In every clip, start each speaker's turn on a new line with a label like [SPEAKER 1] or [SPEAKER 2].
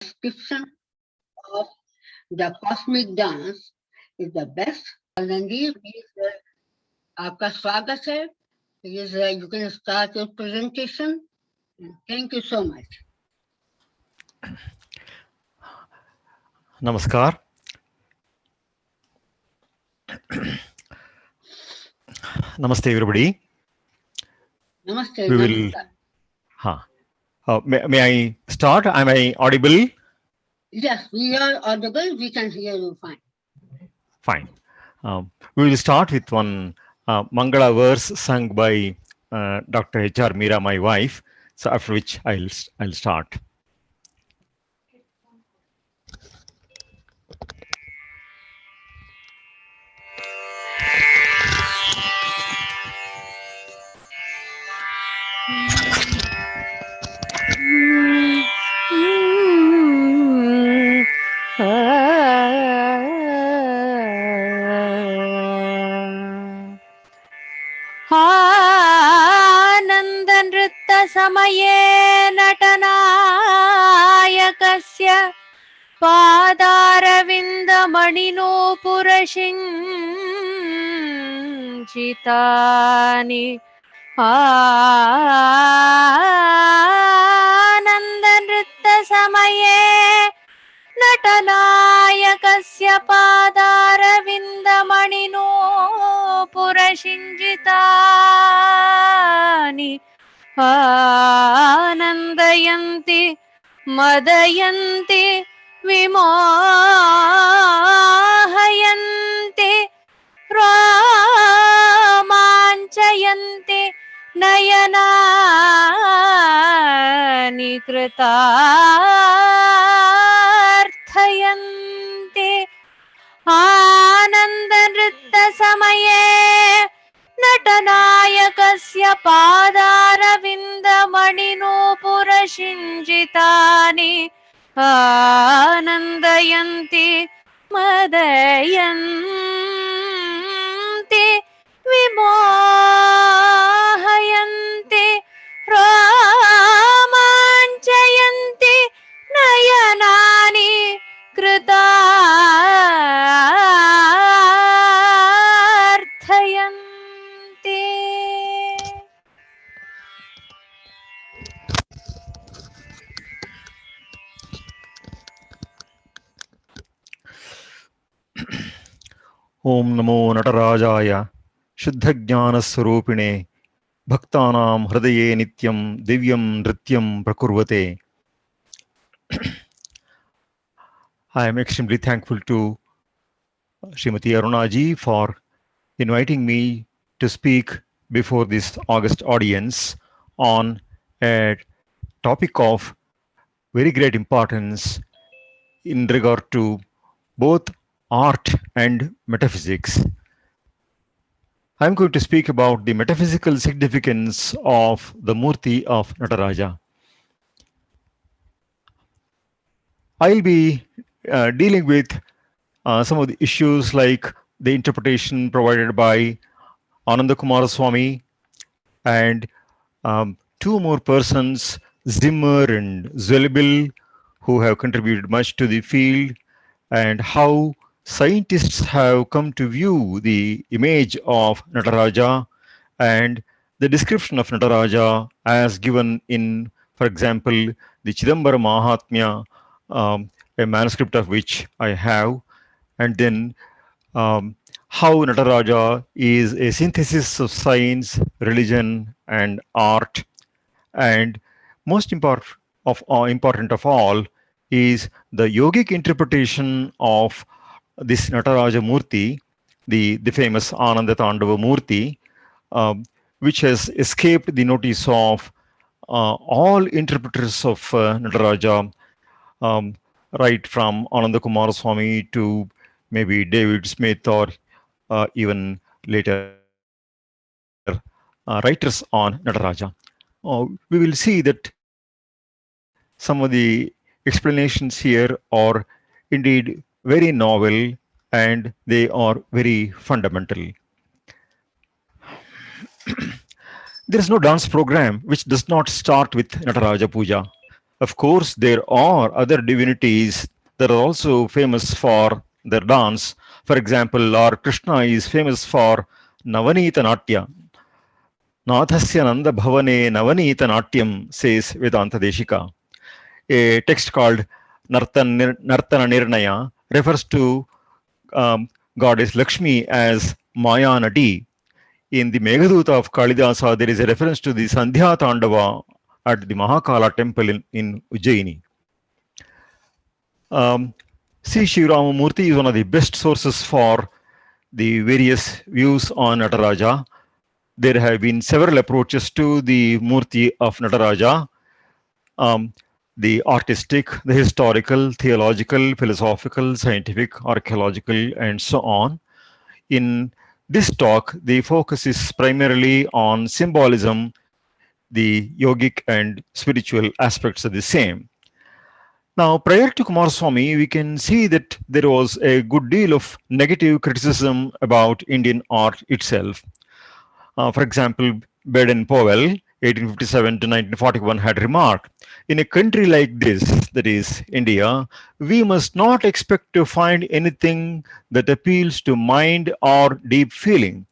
[SPEAKER 1] description of the cosmic dance is the best. Randir, please, आपका स्वागत है. Please, you can start your presentation. Thank you so much.
[SPEAKER 2] Namaskar. Namaste, everybody.
[SPEAKER 1] Namaste.
[SPEAKER 2] We will. May I start? Am I audible?
[SPEAKER 1] Yes, we are audible. We can hear you fine.
[SPEAKER 2] Fine. We will start with one Mangala verse sung by Dr. H.R. Meera, my wife. So after which I'll start.
[SPEAKER 3] समये नटनायकस्य पादारविन्दमणिनूपुरशिञ्चितानि आनन्दनृत्यसमये नटनायकस्य पादारविन्दमणिनूपुरशिञ्चितानि आनन्दयन्ति मदयन्ति विमोहयन्ति रोमाञ्चयन्ति नयनानि कृतार्थयन्ति आनन्दनृत्यसमये नटनायकस्य पादारविन्दमणिनूपुरशिञ्चितानि आनन्दयन्ति मदयन्ति विमोहयन्ति रोमाञ्चयन्ति नयनानि कृतार्थयन्ति.
[SPEAKER 2] Om Namo Natarajaya Shuddha-jnana-swarupine Bhaktanam Hridaye Nityam Divyam Nrityam Prakurvate. I am extremely thankful to Srimati Arunaji for inviting me to speak before this august audience on a topic of very great importance in regard to both art and metaphysics. I'm going to speak about the metaphysical significance of the Mūrti of Naṭarāja. I'll be dealing with some of the issues like the interpretation provided by Ananda Kumara Swami and two more persons, Zimmer and Zwelibil, who have contributed much to the field, and how scientists have come to view the image of Nataraja and the description of Nataraja as given in, for example, the Chidambara Mahatmya, a manuscript of which I have, and then how Nataraja is a synthesis of science, religion, and art, and most important of all is the yogic interpretation of this Nataraja Murthy, the famous Ananda Tandava Murthy, which has escaped the notice of all interpreters of Nataraja, right from Ananda Kumara Swami to maybe David Smith or even later writers on Nataraja. We will see that some of the explanations here are indeed very novel and they are very fundamental. There is no dance program which does not start with Nataraja Puja. Of course, there are other divinities that are also famous for their dance. For example, Lord Krishna is famous for Navanita Natya. Nathasya Nanda Bhavane Navanita Natyam, says Vedanta Deshika. A text called Nartana Nirnaya refers to goddess Lakshmi as Maya Nati. In the Meghaduta of Kalidasa, there is a reference to the Sandhya Tandava at the Mahakala temple in Ujjaini. Sri Murthy is one of the best sources for the various views on Nataraja. There have been several approaches to the Mūrti of Naṭarāja, the artistic, the historical, theological, philosophical, scientific, archaeological, and so on. In this talk, the focus is primarily on symbolism, the yogic and spiritual aspects of the same. Now, prior to Kumaraswamy, we can see that there was a good deal of negative criticism about Indian art itself. For example, Baden-Powell, 1857 to 1941, had remarked, in a country like this, that is India, we must not expect to find anything that appeals to mind or deep feeling.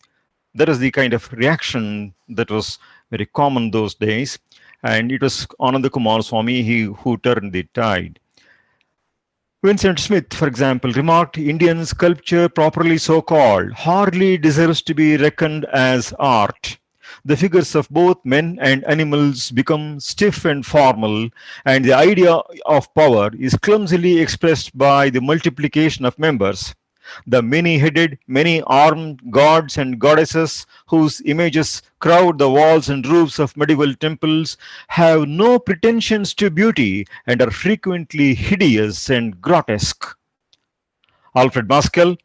[SPEAKER 2] That is the kind of reaction that was very common those days. And it was Ananda Kumaraswamy who turned the tide. Vincent Smith, for example, remarked, Indian sculpture, properly so called, hardly deserves to be reckoned as art. The figures of both men and animals become stiff and formal, and the idea of power is clumsily expressed by the multiplication of members. The many-headed, many-armed gods and goddesses whose images crowd the walls and roofs of medieval temples have no pretensions to beauty and are frequently hideous and grotesque. Alfred Maskell,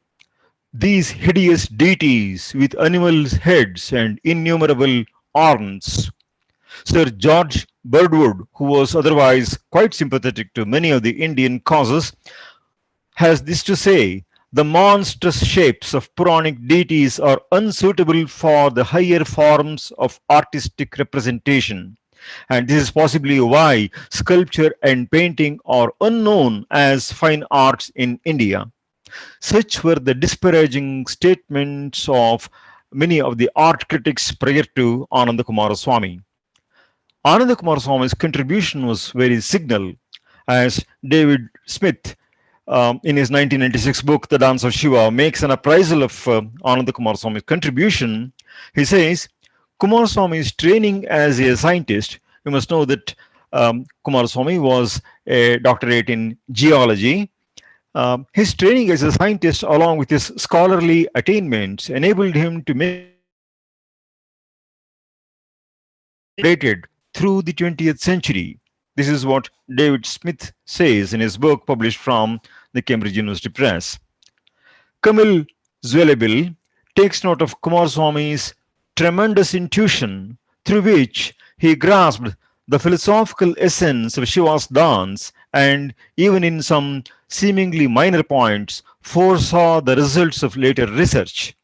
[SPEAKER 2] these hideous deities with animals' heads and innumerable horns. Sir George Birdwood, who was otherwise quite sympathetic to many of the Indian causes, has this to say, the monstrous shapes of Puranic deities are unsuitable for the higher forms of artistic representation. And this is possibly why sculpture and painting are unknown as fine arts in India. Such were the disparaging statements of many of the art critics prior to Ananda Kumaraswamy. Ananda Kumaraswamy's contribution was very signal, as David Smith in his 1996 book, The Dance of Shiva, makes an appraisal of Ananda Kumaraswamy's contribution. He says, Kumaraswamy's training as a scientist, you must know that Kumaraswamy was a doctorate in geology. His training as a scientist, along with his scholarly attainments, enabled him to make dated through the 20th century. This is what David Smith says in his book published from the Cambridge University Press. Camille Zweilable takes note of Kumaraswamy's tremendous intuition through which he grasped the philosophical essence of Shiva's dance and, even in some seemingly minor points, foresaw the results of later research.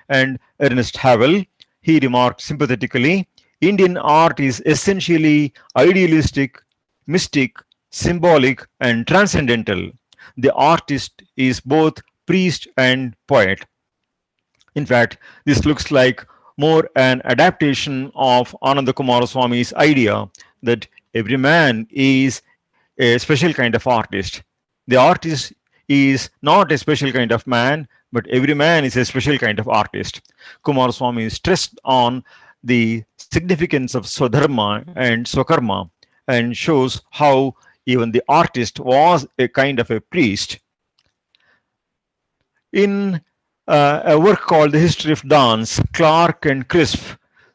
[SPEAKER 2] And Ernest Havel, he remarked sympathetically, Indian art is essentially idealistic, mystic, symbolic, and transcendental. The artist is both priest and poet. In fact, this looks like more an adaptation of Ananda Kumaraswamy's idea that every man is a special kind of artist. The artist is not a special kind of man, but every man is a special kind of artist. Kumaraswamy stressed on the significance of Swadharma and Swakarma and shows how even the artist was a kind of a priest. In a work called The History of Dance, Clark and Crisp,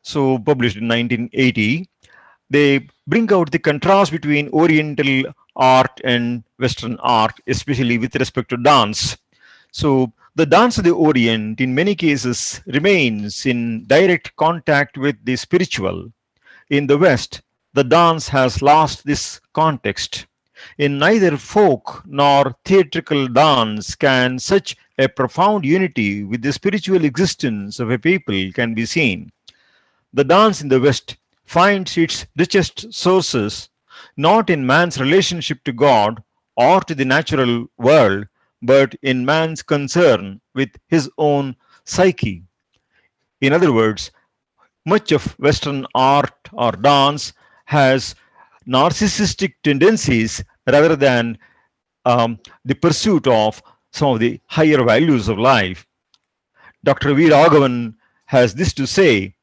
[SPEAKER 2] so published in 1980, they bring out the contrast between Oriental art and Western art, especially with respect to dance. So the dance of the Orient in many cases remains in direct contact with the spiritual. In the West, the dance has lost this context. In neither folk nor theatrical dance can such a profound unity with the spiritual existence of a people can be seen. The dance in the West finds its richest sources not in man's relationship to God or to the natural world, but in man's concern with his own psyche. In other words, much of Western art or dance has narcissistic tendencies rather than the pursuit of some of the higher values of life. Dr. V. Raghavan has this to say: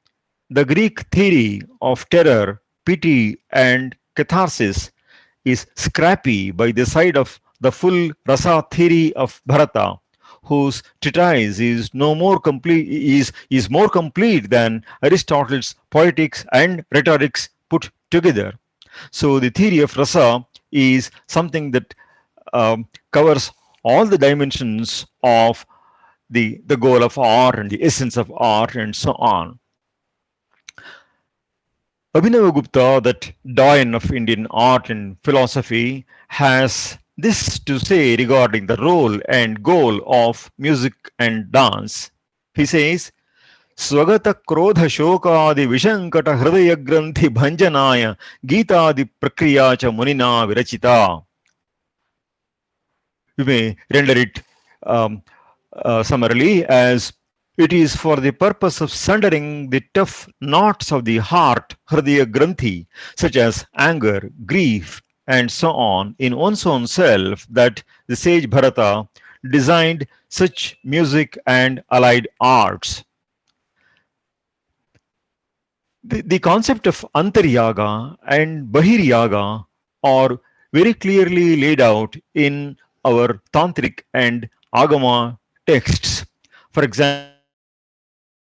[SPEAKER 2] the Greek theory of terror, pity, and catharsis is scrappy by the side of the full rasa theory of Bharata, whose treatise is no more complete is more complete than Aristotle's poetics and rhetorics put together. So the theory of rasa is something that covers all the dimensions of the goal of art and the essence of art and so on. Abhinavagupta, that doyen of Indian art and philosophy, has this to say regarding the role and goal of music and dance. He says, Swagata Krodha Shokadi Vishankata Hridaya Granthi Bhanjanaya Gitadi Prakriya cha Munina Virachita. We may render it summarily as it is for the purpose of sundering the tough knots of the heart, Hridaya Granthi, such as anger, grief, and so on, in one's own self, that the sage Bharata designed such music and allied arts. The concept of Antaryaga and Bahiryaga are very clearly laid out in our Tantric and Agama texts. For example,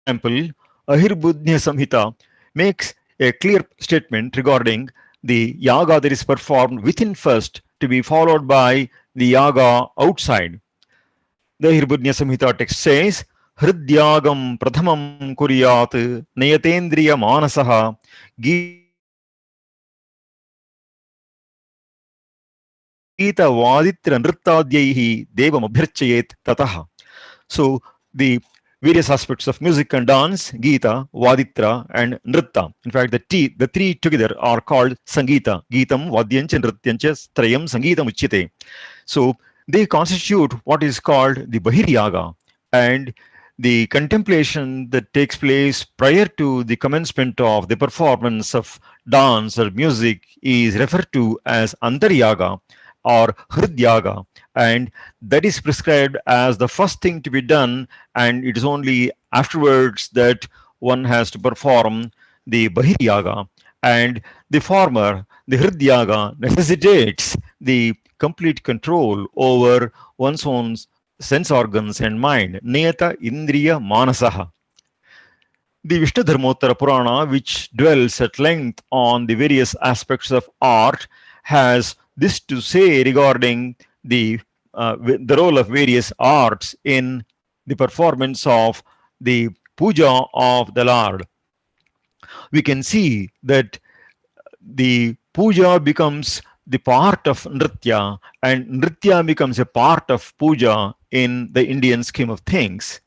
[SPEAKER 2] Ahirbudhya Samhita makes a clear statement regarding the yaga that is performed within first to be followed by the yaga outside. The Ahirbudhya Samhita text says, Hridyagam prathamam kuryat nayatendriya manasaha Gita vaditra nrittadyaihi devam abhirchayet tataha. So the various aspects of music and dance, Gita, Vaditra, and Nritta. In fact, the three together are called Sangita. Gitam, Vadyancha, Nrityancha, Trayam, Sangeetam Uchyate. So they constitute what is called the Bahiryaga, and the contemplation that takes place prior to the commencement of the performance of dance or music is referred to as Antaryaga or Hridyaga, and that is prescribed as the first thing to be done, and it is only afterwards that one has to perform the Bahiryaga. And the former, the Hridyaga, necessitates the complete control over one's own sense organs and mind. Niyata Indriya Manasaha. The Vishnu Dharmottara Purana, which dwells at length on the various aspects of art, has this to say regarding the role of various arts in the performance of the puja of the Lord. We can see that the puja becomes the part of nritya, and nritya becomes a part of puja in the Indian scheme of things.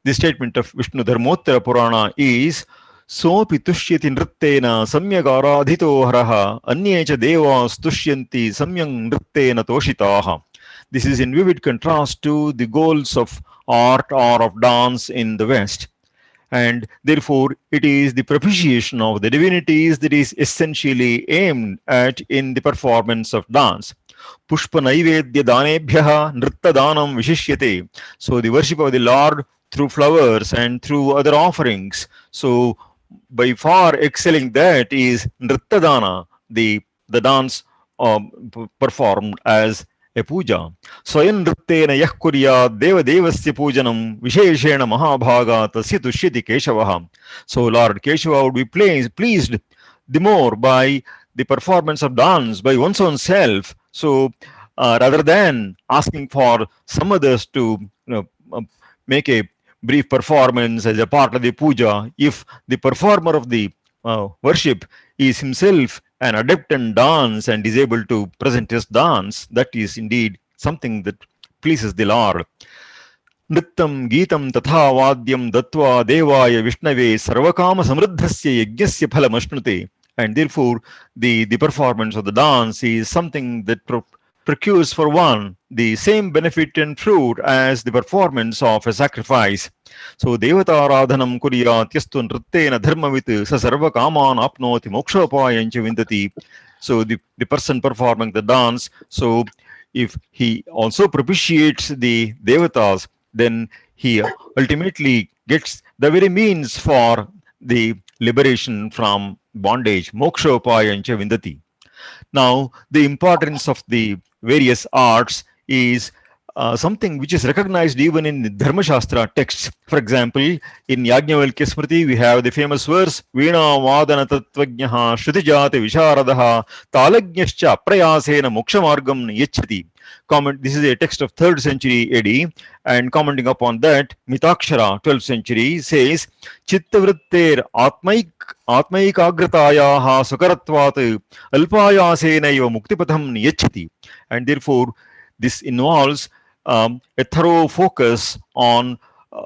[SPEAKER 2] The statement of Vishnu Dharmottara Purana is, Sopi tushyati nrittena samyagaradhito haraha anyecha devas tushyanti samyang nrittena toshitaha. This is in vivid contrast to the goals of art or of dance in the West. And therefore, it is the propitiation of the divinities that is essentially aimed at in the performance of dance. Pushpa naivedya danebhyaha nritta danam vishishyate. So the worship of the Lord through flowers and through other offerings. So by far excelling that is Nrittadana, the dance performed as a puja. Swayam nrittena yah kurya deva devasya pujanam visheshena mahabhaga tasya tushyati Keshavaha. So Lord Keshava would be pleased the more by the performance of dance by one's own self. So rather than asking for some others to make a brief performance as a part of the puja, if the performer of the worship is himself an adept in dance and is able to present his dance, that is indeed something that pleases the Lord. Nrittam Geetam Tatha Vadyam Dattva Devaya Vishnave Sarvakama Samriddhasya Yajnasya Phalam Ashnute. and therefore the performance of the dance is something that procures for one the same benefit and fruit as the performance of a sacrifice. So Devataradhanam Kuryat Yastu Nrittena Dharmavit Sa Sarva Kaman Apnoti Mokshopayancha Vindati. So the person performing the dance, so if he also propitiates the Devatas, then he ultimately gets the very means for the liberation from bondage. Mokshopayancha Vindati. Now, the importance of the various arts is something which is recognized even in the Dharma Shastra texts. For example, in Yajnavalkya Smriti, we have the famous verse, Veena Vadana Tattvajnaha Shrutijate Visharadaha Talajnyascha Prayasena Mokshamargam Yachati. Comment, this is a text of 3rd century AD, and commenting upon that, Mitakshara, 12th century, says, Chittavrittir Atmaikagrataya Sukaratvat Alpayasena Eva Muktipatham Yachati. And therefore, this involves a thorough focus on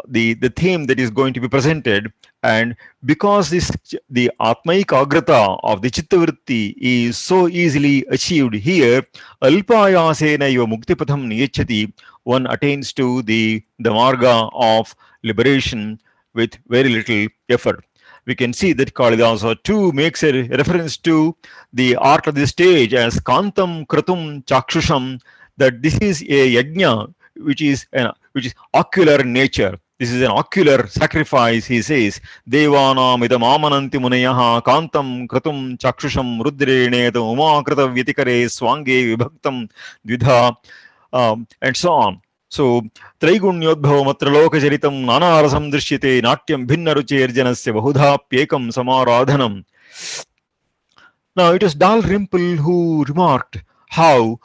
[SPEAKER 2] the theme that is going to be presented. And because the Atmaik Agrata of the Chittavritti is so easily achieved here, Alpayasena Eva Muktipatham Niyachati, one attains to the marga of liberation with very little effort. We can see that Kalidasa too makes a reference to the art of the stage as Kantam Kratum Chakshusham, that this is a yajna which is ocular in nature. This is an ocular sacrifice, he says. Devanam idam amananti munayaha kantam kratum chakshusham rudrene umakrita vyatikare swange vibhaktam dvidha, and so on. So, Traigunyodbhava matraloka charitam nanarasam drishyate natyam bhinna rucherjanasya bahudhapyekam samaradhanam. Now, it was Dalrymple who remarked how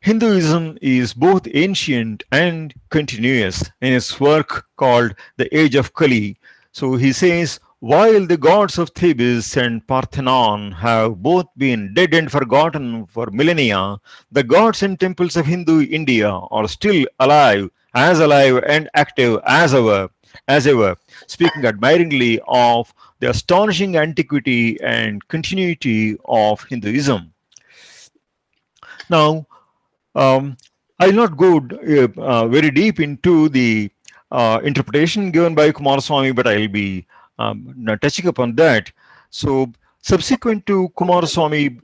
[SPEAKER 2] Hinduism is both ancient and continuous in his work called The Age of Kali. So he says, while the gods of Thebes and Parthenon have both been dead and forgotten for millennia, the gods and temples of Hindu India are still alive and active as ever, speaking admiringly of the astonishing antiquity and continuity of Hinduism. Now, I will not go very deep into the interpretation given by Kumaraswamy, but I will be touching upon that. So, subsequent to Kumaraswamy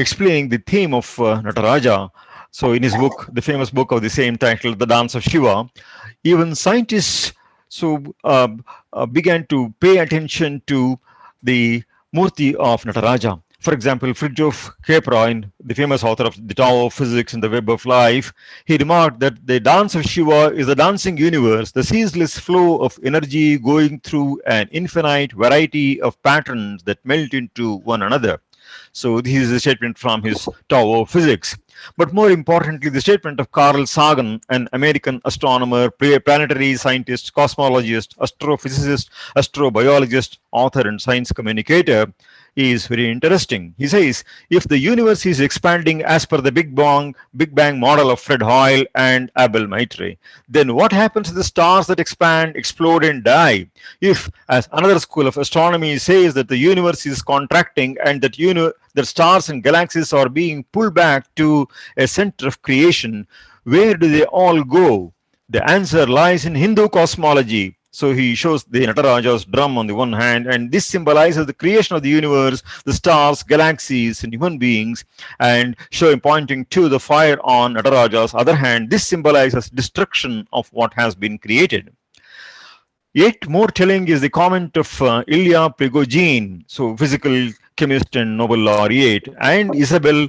[SPEAKER 2] explaining the theme of Nataraja, so in his book, the famous book of the same title, The Dance of Shiva, even scientists began to pay attention to the Mūrti of Naṭarāja. For example, Fridtjof Capra, the famous author of The Tao of Physics and the Web of Life, he remarked that the dance of Shiva is the dancing universe, the ceaseless flow of energy going through an infinite variety of patterns that melt into one another. So this is a statement from his Tao of Physics. But more importantly, the statement of Carl Sagan, an American astronomer, planetary scientist, cosmologist, astrophysicist, astrobiologist, author, and science communicator, is very interesting. He says, if the universe is expanding as per the Big Bang model of Fred Hoyle and Abel Maitre, then what happens to the stars that expand, explode, and die? If, as another school of astronomy says, that the universe is contracting and that stars and galaxies are being pulled back to a center of creation, where do they all go? The answer lies in Hindu cosmology. So he shows the Nataraja's drum on the one hand, and this symbolizes the creation of the universe, the stars, galaxies, and human beings, and pointing to the fire on Nataraja's other hand. This symbolizes destruction of what has been created. Yet more telling is the comment of Ilya Prigogine, so physical chemist and Nobel laureate, and Isabel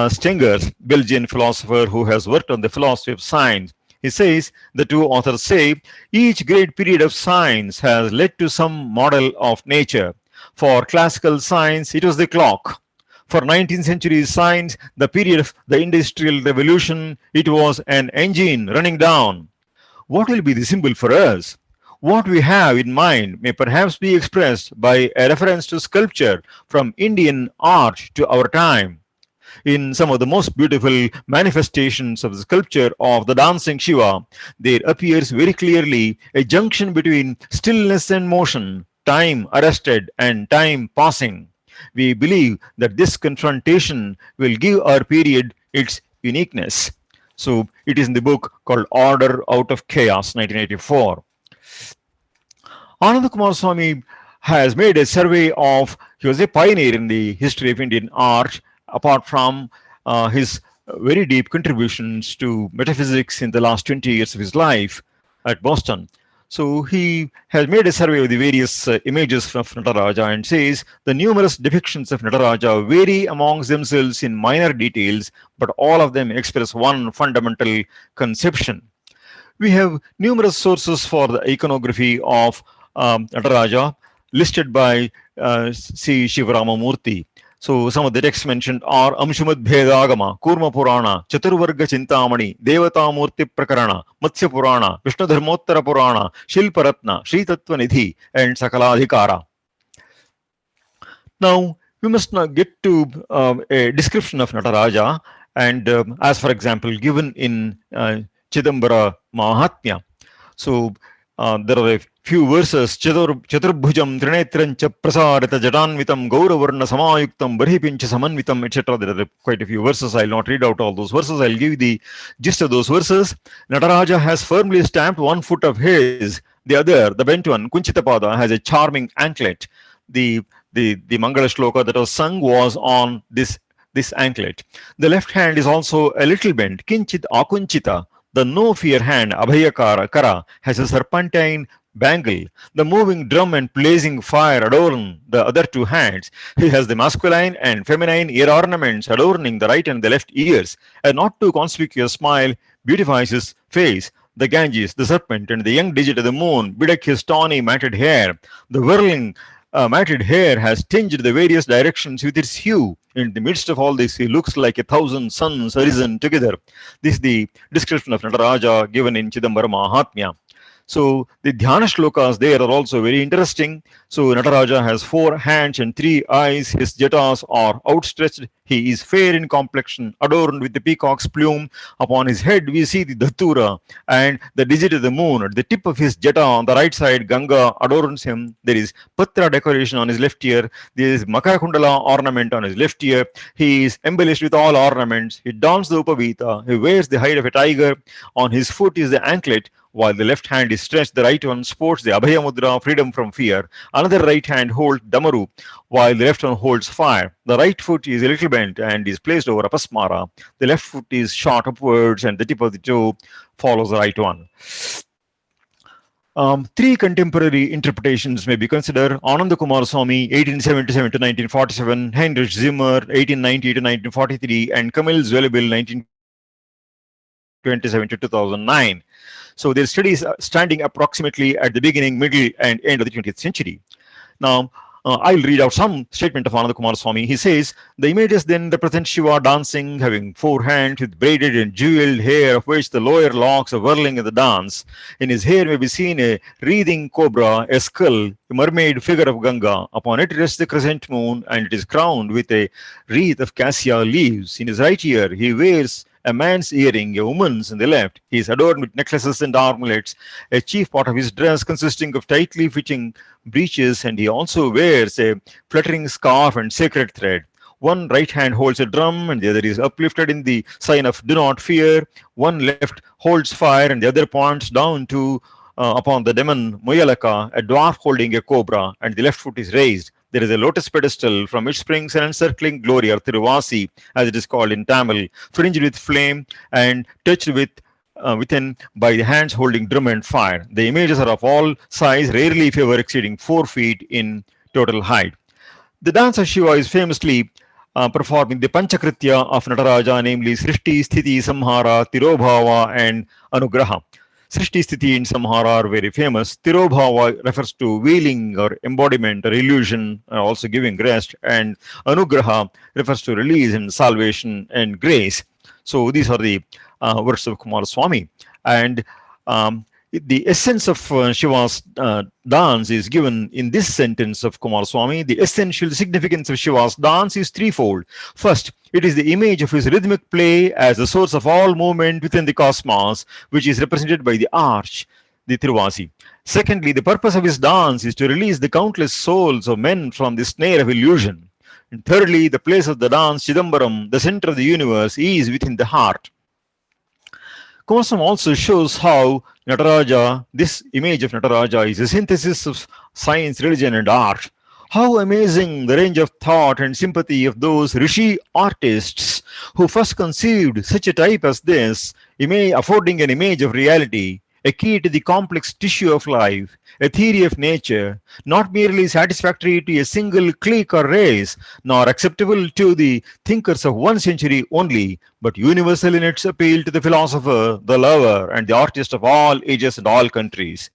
[SPEAKER 2] Stengers, Belgian philosopher who has worked on the philosophy of science. He says, the two authors say, each great period of science has led to some model of nature. For classical science, it was the clock. For 19th century science, the period of the Industrial Revolution, it was an engine running down. What will be the symbol for us? What we have in mind may perhaps be expressed by a reference to sculpture from Indian art to our time. In some of the most beautiful manifestations of the sculpture of the dancing Shiva, there appears very clearly a junction between stillness and motion, time arrested and time passing. We believe that this confrontation will give our period its uniqueness. So it is in the book called Order Out of Chaos, 1984. Ananda Kumar Swami has made a survey of, he was a pioneer in the history of Indian art, apart from his very deep contributions to metaphysics in the last 20 years of his life at Boston. So he has made a survey of the various images of Nataraja and says the numerous depictions of Nataraja vary amongst themselves in minor details, but all of them express one fundamental conception. We have numerous sources for the iconography of Nataraja listed by C. Shivarama Murthy. So some of the texts mentioned are Amshumad Bhedagama, Kurma Purana, Chaturvarga Chintamani, Devata Murti Prakarana, Matsya Purana, Vishnu Dharmottara Purana, Shilparatna, Sri Tattva Nidhi, and Sakaladhikara. Now, we must now get to a description of Nataraja, and as for example, given in Chidambara Mahatmya. So there are a few verses. Chaturbhujam Trinetrancha Prasarita Jatanvitam Gauravarna Samayuktam Barhipincha Samanvitam, etc. There are quite a few verses. I'll not read out all those verses. I'll give you the gist of those verses. Nataraja has firmly stamped one foot of his, the other, the bent one, Kunchitapada, has a charming anklet. The Mangala shloka that was sung was on this anklet. The left hand is also a little bent, Kinchit Akunchita. The no fear hand, Abhayakara Kara, has a serpentine bangle. The moving drum and blazing fire adorn the other two hands. He has the masculine and feminine ear ornaments adorning the right and the left ears. A not too conspicuous smile beautifies his face. The Ganges, the serpent, and the young digit of the moon bedeck his tawny matted hair. The whirling matted hair has tinged the various directions with its hue. In the midst of all this, he looks like 1,000 suns arisen together. This is the description of Nataraja given in Chidambara Mahatmya. So the Dhyana shlokas there are also very interesting. So Nataraja has 4 hands and 3 eyes. His jatas are outstretched. He is fair in complexion, adorned with the peacock's plume. Upon his head we see the Dhatura and the digit of the moon. At the tip of his jata on the right side, Ganga adorns him. There is Patra decoration on his left ear. There is Makara ornament on his left ear. He is embellished with all ornaments. He dons the Upavita. He wears the hide of a tiger. On his foot is the anklet. While the left hand is stretched, the right one sports the Abhaya Mudra, freedom from fear. Another right hand holds Damaru, while the left one holds fire. The right foot is a little bent and is placed over Apasmara. The left foot is shot upwards and the tip of the toe follows the right one. 3 contemporary interpretations may be considered: Ananda Kumar Swami, 1877 to 1947, Heinrich Zimmer, 1890 to 1943, and Camille Zweilable, 1927 to 2009. So their studies are standing approximately at the beginning, middle, and end of the 20th century. Now, I'll read out some statement of Ananda Kumar Swami. He says, the images then represent Shiva dancing, having 4 hands with braided and jeweled hair, of which the lower locks are whirling in the dance. In his hair may be seen a wreathing cobra, a skull, a mermaid figure of Ganga. Upon it rests the crescent moon, and it is crowned with a wreath of cassia leaves. In his right ear, he wears a man's earring, a woman's in the left. He is adorned with necklaces and armlets, a chief part of his dress consisting of tightly fitting breeches, and he also wears a fluttering scarf and sacred thread. One right hand holds a drum and the other is uplifted in the sign of do not fear. One left holds fire and the other points down to upon the demon Moyalaka, a dwarf holding a cobra, and the left foot is raised. There is a lotus pedestal from which springs an encircling glory, or Tiruvasi, as it is called in Tamil, fringed with flame and touched within by the hands holding drum and fire. The images are of all size, rarely if ever exceeding 4 feet in total height. The dance of Shiva is famously performing the Panchakritya of Nataraja, namely Srishti, Sthiti, Samhara, Tirobhava, and Anugraha. Srishti, Sthiti, and Samhara are very famous. Tirobhava refers to wheeling or embodiment or illusion, also giving rest, and Anugraha refers to release and salvation and grace. So these are the words of Kumara Swami. And the essence of Shiva's dance is given in this sentence of Kumara Swami. The essential significance of Shiva's dance is threefold. First, it is the image of his rhythmic play as the source of all movement within the cosmos, which is represented by the arch. the Tiruvasi. Secondly, the purpose of his dance is to release the countless souls of men from the snare of illusion. And thirdly, the place of the dance, Chidambaram, the center of the universe, is within the heart. Kumasam also shows how Nataraja, this image of Nataraja, is a synthesis of science, religion, and art. How amazing the range of thought and sympathy of those Rishi artists who first conceived such a type as this, affording an image of reality, a key to the complex tissue of life, a theory of nature, not merely satisfactory to a single clique or race, nor acceptable to the thinkers of one century only, but universal in its appeal to the philosopher, the lover, and the artist of all ages and all countries.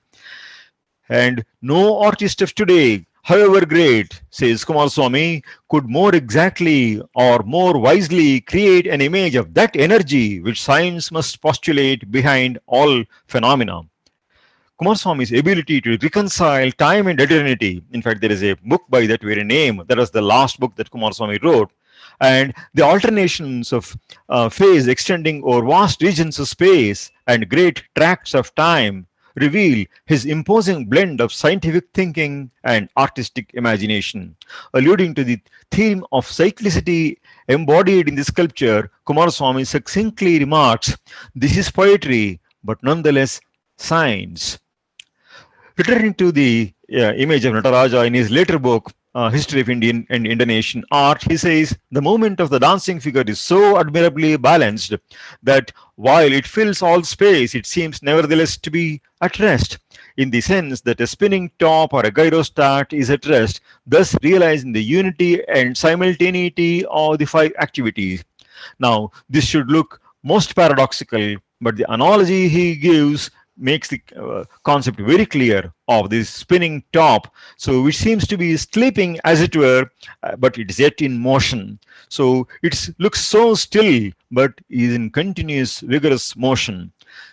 [SPEAKER 2] And no artist of today, however great, says Kumaraswamy, could more exactly or more wisely create an image of that energy which science must postulate behind all phenomena. Kumaraswamy's ability to reconcile time and eternity. In fact, there is a book by that very name. That was the last book that Kumaraswamy wrote. And the alternations of phase extending over vast regions of space and great tracts of time reveal his imposing blend of scientific thinking and artistic imagination. Alluding to the theme of cyclicity embodied in the sculpture, Kumaraswamy succinctly remarks, "This is poetry, but nonetheless science." Returning to the image of Nataraja in his later book, History of Indian and Indonesian Art, he says, "The movement of the dancing figure is so admirably balanced that while it fills all space, it seems nevertheless to be at rest, in the sense that a spinning top or a gyrostat is at rest, thus realizing the unity and simultaneity of the five activities." Now, this should look most paradoxical, but the analogy he gives makes the concept very clear of this spinning top, so which seems to be sleeping as it were, but it is yet in motion. So it looks so still, but is in continuous vigorous motion.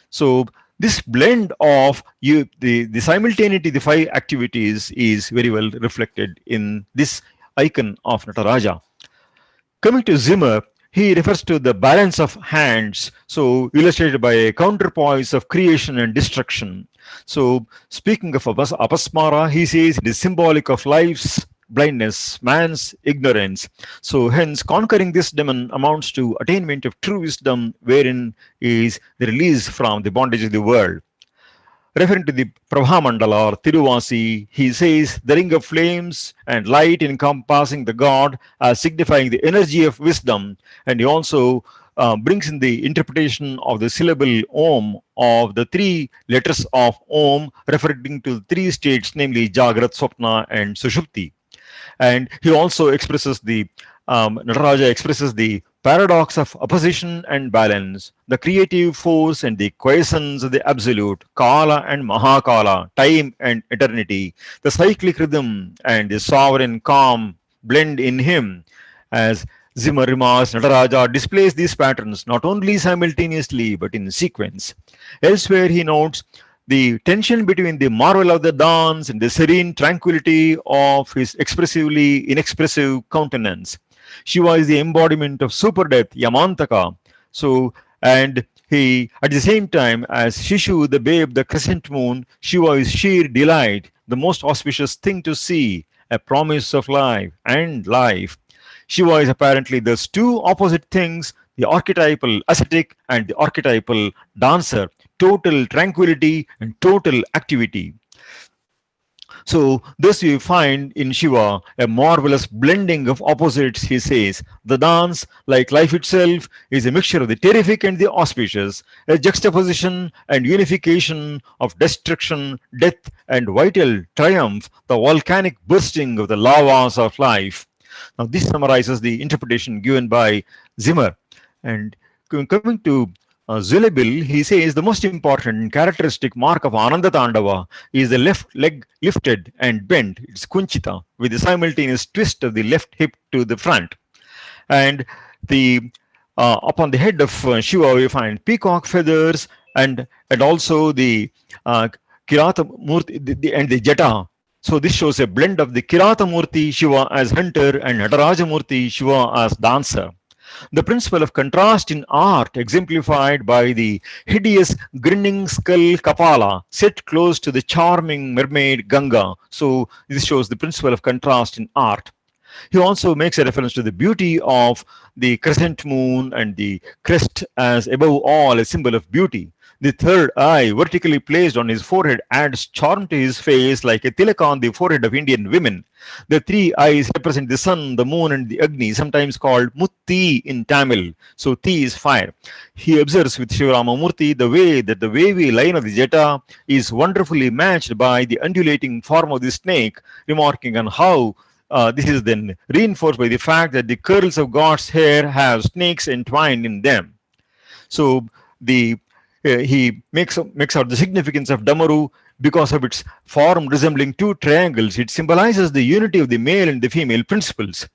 [SPEAKER 2] So this blend of the simultaneity, the five activities, is very well reflected in this icon of Nataraja. Coming to Zimmer, he refers to the balance of hands, so illustrated by a counterpoise of creation and destruction. So speaking of apasmara, he says it is symbolic of life's blindness, man's ignorance. So hence conquering this demon amounts to attainment of true wisdom, wherein is the release from the bondage of the world. Referring to the Prabha Mandala or Tiruvasi, he says the ring of flames and light encompassing the god as signifying the energy of wisdom, and he also brings in the interpretation of the syllable Om of the three letters of Om, referring to the three states, namely Jagrat, Swapna, and Sushupti. And he also expresses Nataraja expresses the paradox of opposition and balance, the creative force and the quiescence of the absolute, Kala and Mahakala, time and eternity, the cyclic rhythm and the sovereign calm blend in him. As Zimmer remarks, Nataraja displays these patterns not only simultaneously but in sequence. Elsewhere he notes the tension between the marvel of the dance and the serene tranquility of his expressively inexpressive countenance. Shiva is the embodiment of super death, Yamantaka. So, and he, at the same time as Shishu, the babe, the crescent moon, Shiva is sheer delight, the most auspicious thing to see, a promise of life and life. Shiva is apparently those two opposite things, the archetypal ascetic and the archetypal dancer, total tranquility and total activity. So thus we find in Shiva a marvelous blending of opposites. He says the dance, like life itself, is a mixture of the terrific and the auspicious, a juxtaposition and unification of destruction, death, and vital triumph, the volcanic bursting of the lavas of life. Now this summarizes the interpretation given by Zimmer. And coming to Zulebil, he says the most important characteristic mark of Ananda Tandava is the left leg lifted and bent. It's kunchita, with the simultaneous twist of the left hip to the front. And the upon the head of Shiva, we find peacock feathers and also the Kirata Murti and the Jata. So this shows a blend of the Kirata Murti Shiva as hunter and Nataraja Murti Shiva as dancer. The principle of contrast in art exemplified by the hideous grinning skull Kapala set close to the charming mermaid Ganga. So this shows the principle of contrast in art. He also makes a reference to the beauty of the crescent moon and the crest as above all a symbol of beauty. The third eye, vertically placed on his forehead, adds charm to his face like a tilak on the forehead of Indian women. The three eyes represent the sun, the moon, and the Agni, sometimes called Mutti in Tamil. So, Ti is fire. He observes with Shivarama Murthy the way that the wavy line of the Jeta is wonderfully matched by the undulating form of the snake, remarking on how this is then reinforced by the fact that the curls of God's hair have snakes entwined in them. So the he makes out the significance of Damaru because of its form resembling two triangles. It symbolizes the unity of the male and the female principles,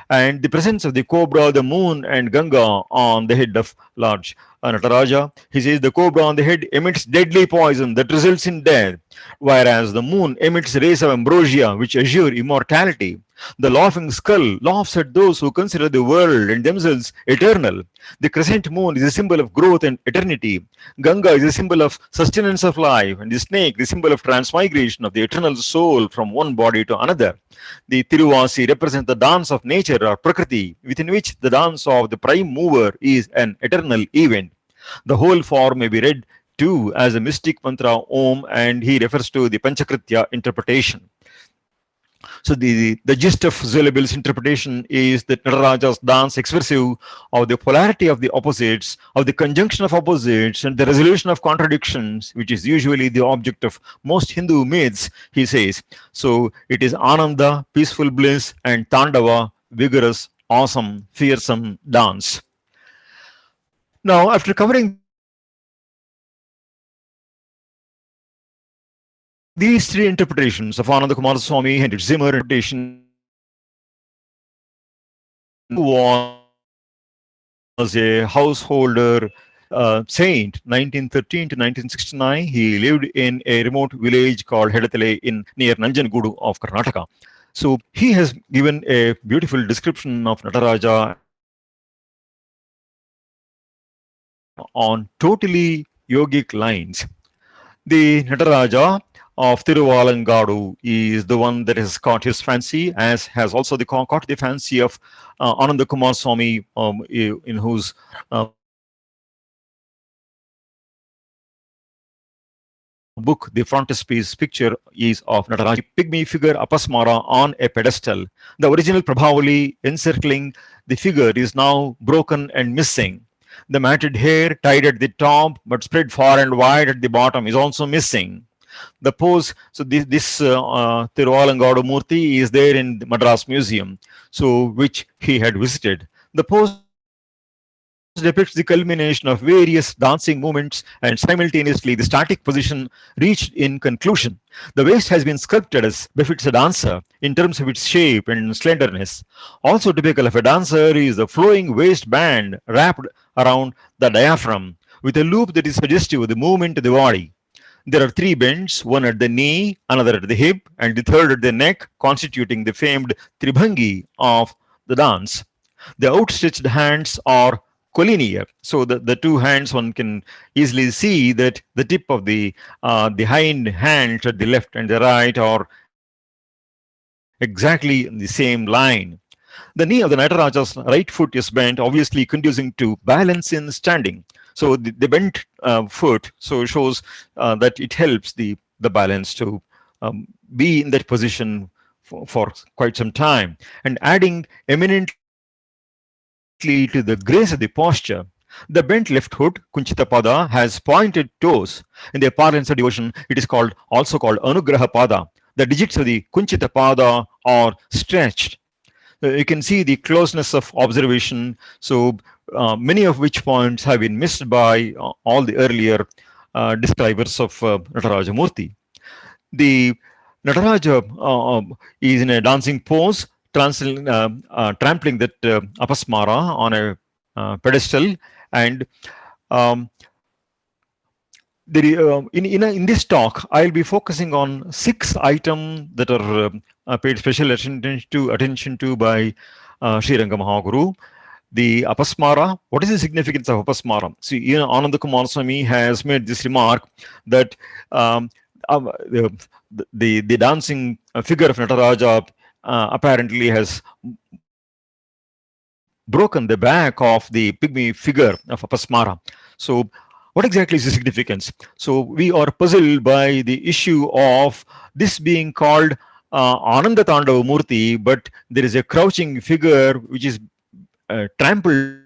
[SPEAKER 2] and the presence of the cobra, the moon, and Ganga on the head of large Nataraja. He says the cobra on the head emits deadly poison that results in death, whereas the moon emits rays of ambrosia which assure immortality. The laughing skull laughs at those who consider the world and themselves eternal. The crescent moon is a symbol of growth and eternity. Ganga is a symbol of sustenance of life, and the snake the symbol of transmigration of the eternal soul from one body to another. The Tiruvasi represents the dance of nature or Prakriti, within which the dance of the prime mover is an eternal event. The whole form may be read too as a mystic mantra Om, and he refers to the Panchakritya interpretation. So the gist of Zulabil's interpretation is that Nataraja's dance expressive of the polarity of the opposites, of the conjunction of opposites, and the resolution of contradictions, which is usually the object of most Hindu myths, he says. So it is Ananda, peaceful bliss, and Tandava, vigorous, awesome, fearsome dance. Now, after covering these three interpretations of Ananda Kumara Swami and its Zimmer interpretation, was a householder saint, 1913 to 1969. He lived in a remote village called Hedatale in near Nanjangoodu of Karnataka. So he has given a beautiful description of Nataraja on totally yogic lines. The Nataraja of Tiruvalangadu is the one that has caught his fancy, as has also caught the fancy of Ananda Kumar Swami, in whose book the frontispiece picture is of Nataraja, pygmy figure Apasmara on a pedestal. The original Prabhavali encircling the figure is now broken and missing. The matted hair tied at the top but spread far and wide at the bottom is also missing. The pose, so this Tiruvalangadu Murthy is there in the Madras Museum, so which he had visited. The pose depicts the culmination of various dancing movements and simultaneously the static position reached in conclusion. The waist has been sculpted as befits a dancer in terms of its shape and slenderness. Also typical of a dancer is the flowing waistband wrapped around the diaphragm with a loop that is suggestive of the movement of the body. There are three bends, one at the knee, another at the hip, and the third at the neck, constituting the famed Tribhangi of the dance. The outstretched hands are collinear. So the two hands, one can easily see that the tip of the hind hands at the left and the right are exactly in the same line. The knee of the Nataraja's right foot is bent, obviously conducing to balance in standing. So the bent foot so shows that it helps the balance to be in that position for quite some time, and adding eminently to the grace of the posture. The bent left foot, Kunchita Pada, has pointed toes. In the parlance of devotion, it is also called Anugraha Pada. The digits of the Kunchita Pada are stretched. You can see the closeness of observation. So many of which points have been missed by all the earlier describers of Nataraja Murthy. The Nataraja is in a dancing pose, trampling that Apasmara on a pedestal, and in this talk, I'll be focusing on 6 items that are paid special attention to by Sri Ranga Mahaguru. the apasmara. What is the significance of apasmara? See, Ananda Kumar Swami has made this remark that the dancing figure of Nataraja apparently has broken the back of the pygmy figure of apasmara. So, what exactly is the significance? So, we are puzzled by the issue of this being called Ananda Tandava Murthy, but there is a crouching figure which is trampled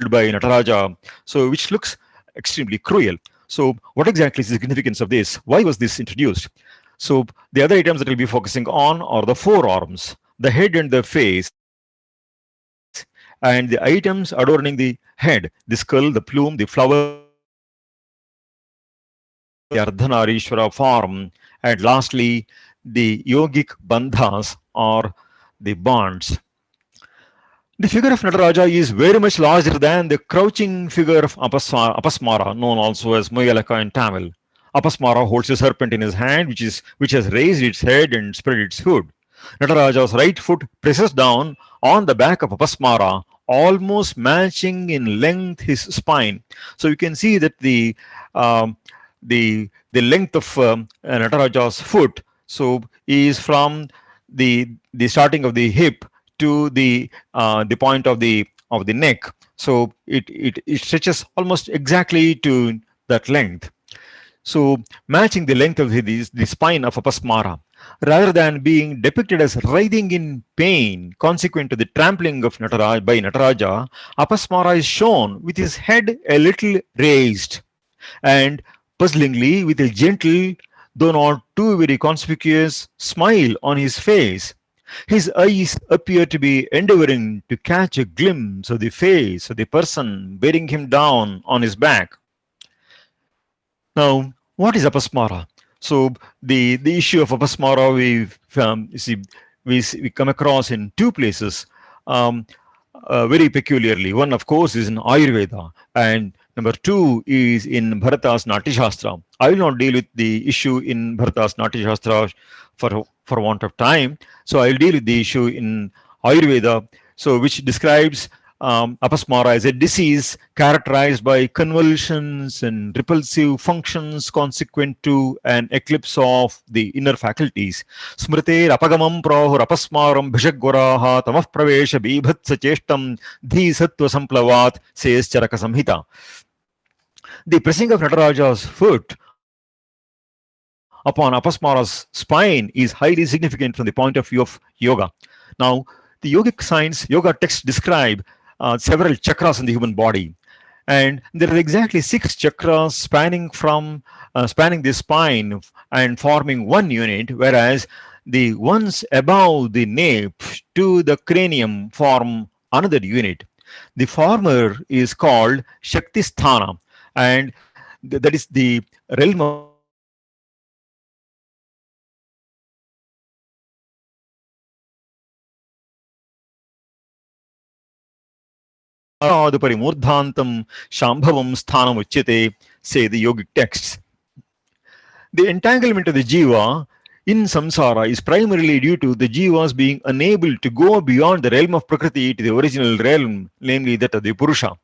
[SPEAKER 2] by Nataraja, so which looks extremely cruel. So, what exactly is the significance of this? Why was this introduced? So, the other items that we'll be focusing on are the forearms, the head and the face, and the items adorning the head, the skull, the plume, the flower, the Ardhanarishwara form, and lastly, the yogic bandhas or the bonds. The figure of Nataraja is very much larger than the crouching figure of Apasmara, known also as Moyalaka in Tamil. Apasmara holds a serpent in his hand, which has raised its head and spread its hood. Nataraja's right foot presses down on the back of Apasmara, almost matching in length his spine. So you can see that um, the length of Nataraja's foot is from the starting of the hip to the point of the neck. So it stretches almost exactly to that length. So matching the length of the spine of Apasmara, rather than being depicted as writhing in pain consequent to the trampling of Nataraja, Apasmara is shown with his head a little raised and puzzlingly with a gentle, though not too very conspicuous, smile on his face. His eyes appear to be endeavoring to catch a glimpse of the face of the person bearing him down on his back. Now, what is apasmara? So, the issue of apasmara we come across in two places very peculiarly. One, of course, is in Ayurveda, and number two is in Bharata's Natyashastra. I will not deal with the issue in Bharata's Natyashastra for want of time. So I'll deal with the issue in Ayurveda, so which describes apasmara as a disease characterized by convulsions and repulsive functions consequent to an eclipse of the inner faculties. Smrite apagamam prahur apasmaram bhishagvaraha tamah pravesha bibhatsa cheshtam dhi sattva samplavat, says Charaka Samhita. The pressing of Nataraja's foot upon Apasmara's spine is highly significant from the point of view of yoga. Now, the yogic science, yoga texts describe several chakras in the human body, and there are exactly 6 chakras spanning the spine and forming one unit, whereas the ones above the nape to the cranium form another unit. The former is called Shaktisthana, and that is the realm of Shakti, and the latter is Parimurdhantam Shambhavam Sthanam Uchyate, say the yogic texts. The entanglement of the jiva in samsara is primarily due to the jivas being unable to go beyond the realm of Prakriti to the original realm, namely that of the Purusha.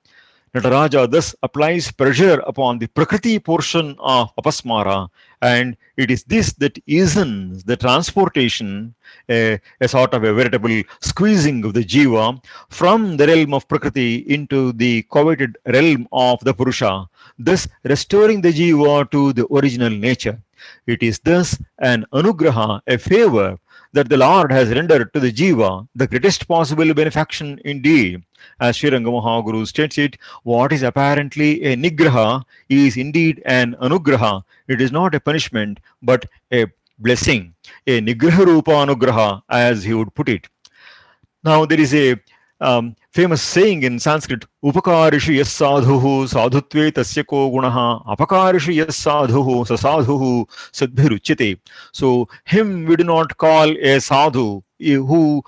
[SPEAKER 2] Nataraja thus applies pressure upon the Prakriti portion of Apasmara, and it is this that isn't the transportation, a sort of a veritable squeezing of the jiva from the realm of Prakriti into the coveted realm of the Purusha, thus restoring the jiva to the original nature. It is thus an anugraha, a favor that the Lord has rendered to the jiva, the greatest possible benefaction indeed. As Sri Rangamahaguru states it, what is apparently a nigraha is indeed an anugraha. It is not a punishment, but a blessing, a nigraha rupa anugraha, as he would put it. Now, there is a famous saying in Sanskrit, Upakarishu yas sadhuhu sadhutve tasya ko gunaha, apakarishu yas sadhuhu sasadhuhu sadbhiruchyate. So, him we do not call a sadhu who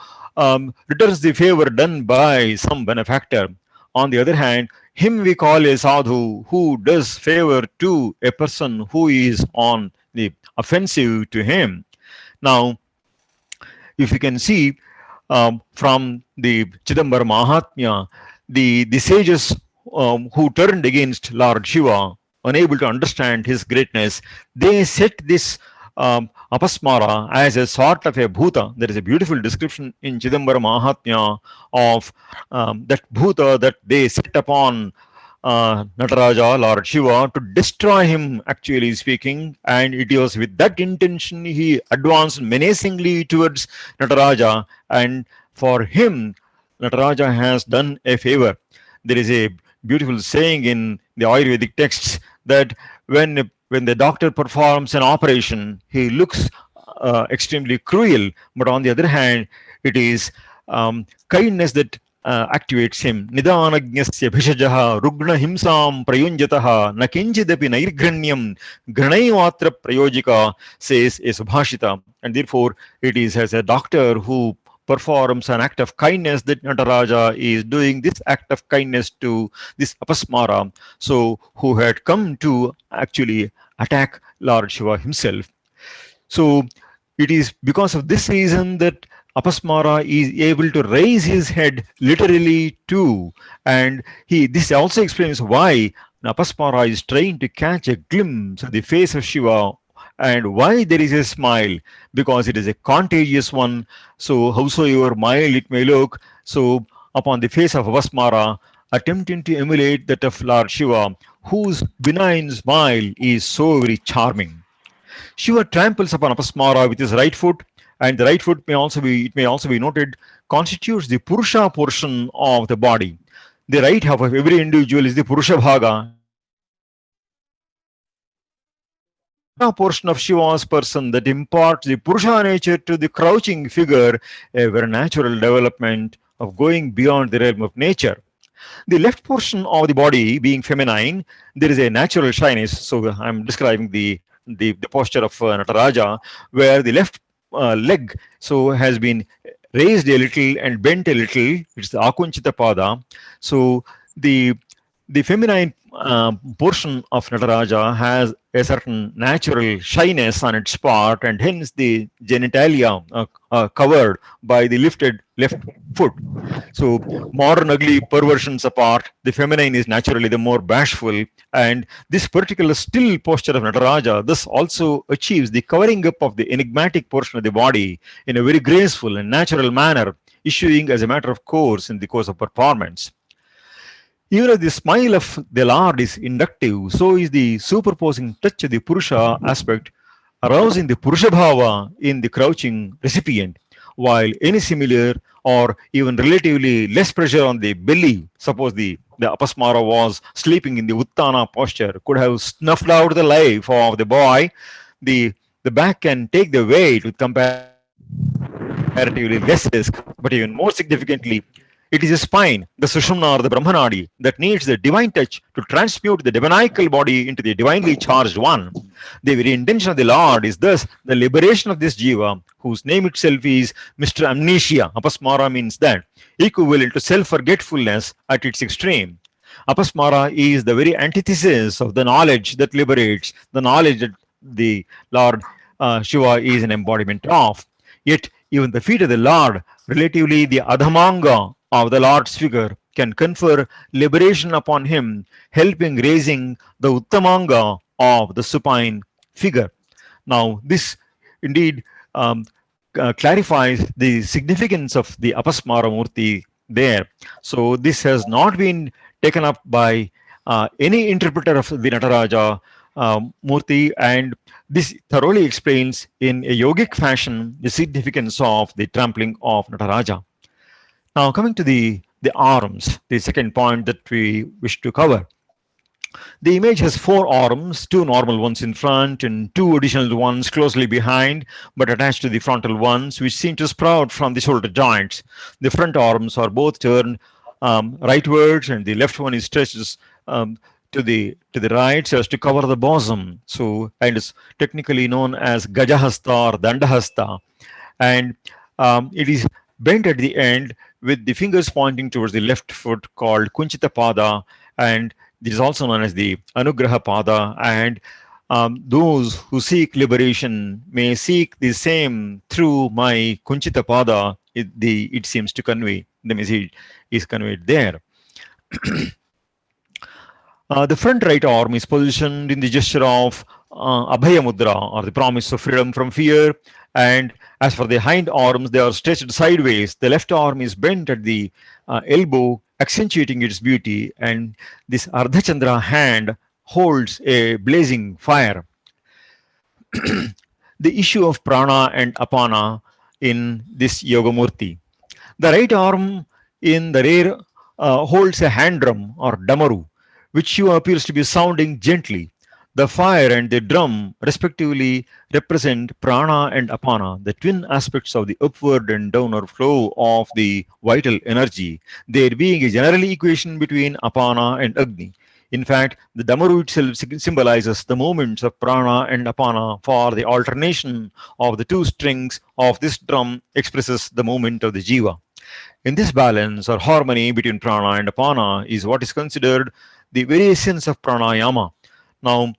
[SPEAKER 2] returns the favor done by some benefactor. On the other hand, him we call a sadhu who does favor to a person who is on the offensive to him. Now, if you can see, from the Chidambara Mahatmya, the sages who turned against Lord Shiva, unable to understand his greatness, they set this apasmara as a sort of a bhuta. There is a beautiful description in Chidambara Mahatmya of that bhuta that they set upon Nataraja, Lord Shiva, to destroy him, actually speaking. And it was with that intention he advanced menacingly towards Nataraja. And for him, Nataraja has done a favor. There is a beautiful saying in the Ayurvedic texts that when the doctor performs an operation, he looks extremely cruel. But on the other hand, it is kindness that activates him. Nidanajnasya bhishajaha rugna himsam prayunjataha na kinchidapi nairghanyam granayamatra prayojika, says a Subhashita. And therefore, it is as a doctor who performs an act of kindness that Nataraja is doing this act of kindness to this apasmara, so who had come to actually attack Lord Shiva himself. So it is because of this reason that Apasmara is able to raise his head literally too. And this also explains why Apasmara is trying to catch a glimpse of the face of Shiva, and why there is a smile, because it is a contagious one. So howsoever mild it may look, so upon the face of Apasmara, attempting to emulate that of Lord Shiva, whose benign smile is so very charming. Shiva tramples upon Apasmara with his right foot, and the right foot may also be noted, constitutes the Purusha portion of the body. The right half of every individual is the Purusha Bhaga, portion of Shiva's person that imparts the Purusha nature to the crouching figure, a very natural development of going beyond the realm of nature. The left portion of the body being feminine, there is a natural shyness. So I'm describing the posture of Nataraja, where the left leg so has been raised a little and bent a little. It's the Akunchita Pada. So the feminine portion of Nataraja has a certain natural shyness on its part, and hence the genitalia covered by the lifted left foot. So modern ugly perversions apart, the feminine is naturally the more bashful, and this particular still posture of Nataraja thus also achieves the covering up of the enigmatic portion of the body in a very graceful and natural manner, issuing as a matter of course in the course of performance. Even as the smile of the Lord is inductive, so is the superposing touch of the Purusha aspect, arousing the Purusha Bhava in the crouching recipient, while any similar or even relatively less pressure on the belly, suppose the Apasmara was sleeping in the Uttana posture, could have snuffed out the life of the boy. The back can take the weight with comparatively less risk, but even more significantly, it is a spine, the Sushumna or the Brahmanadi, that needs the divine touch to transmute the demoniacal body into the divinely charged one. The very intention of the Lord is thus the liberation of this Jiva, whose name itself is Mr. Amnesia. Apasmara means that, equivalent to self-forgetfulness at its extreme. Apasmara is the very antithesis of the knowledge that liberates, the knowledge that the Lord Shiva is an embodiment of. Yet even the feet of the Lord, relatively the Adhamanga of the Lord's figure, can confer liberation upon him, helping raising the Uttamanga of the supine figure. Now, this indeed clarifies the significance of the Apasmara Murti there. So, this has not been taken up by any interpreter of the Nataraja Murti, and this thoroughly explains in a yogic fashion the significance of the trampling of Nataraja. Now, coming to the arms, the second point that we wish to cover. The image has 4 arms, 2 normal ones in front and 2 additional ones closely behind, but attached to the frontal ones, which seem to sprout from the shoulder joints. The front arms are both turned rightwards, and the left one is stretched to the right so as to cover the bosom. So, and it's technically known as Gajahasta or Dandahasta, and it is bent at the end with the fingers pointing towards the left foot, called Kunchita Pada, and this is also known as the Anugraha Pada. And those who seek liberation may seek the same through my Kunchita Pada it seems to convey. The message is conveyed there. The front right arm is positioned in the gesture of Abhaya Mudra, or the promise of freedom from fear. And as for the hind arms, they are stretched sideways. The left arm is bent at the elbow, accentuating its beauty. And this Ardhachandra hand holds a blazing fire. The issue of Prana and Apana in this Yoga Murti. The right arm in the rear holds a hand drum or damaru, which Shiva appears to be sounding gently. The fire and the drum respectively represent Prana and Apana, the twin aspects of the upward and downward flow of the vital energy, there being a general equation between Apana and Agni. In fact, the Damaru itself symbolizes the movements of Prana and Apana, for the alternation of the two strings of this drum expresses the movement of the Jiva. In this balance or harmony between Prana and Apana is what is considered the very essence of Pranayama. Now,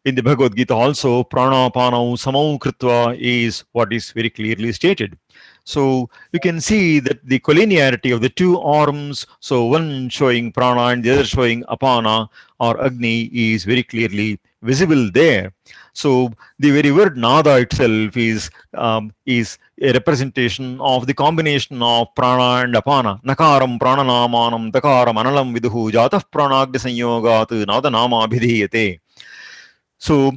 [SPEAKER 2] in the Bhagavad Gita also, Prana Apana Samau Kritva is what is very clearly stated. So you can see that the collinearity of the two arms, so one showing Prana and the other showing Apana or Agni, is very clearly visible there. So the very word Nada itself is a representation of the combination of Prana and Apana. Nakaram Prananamanam Dakaram Analam Viduhu Jatah Pranagya Sanyogat Nada Nama Abhidhiyate. So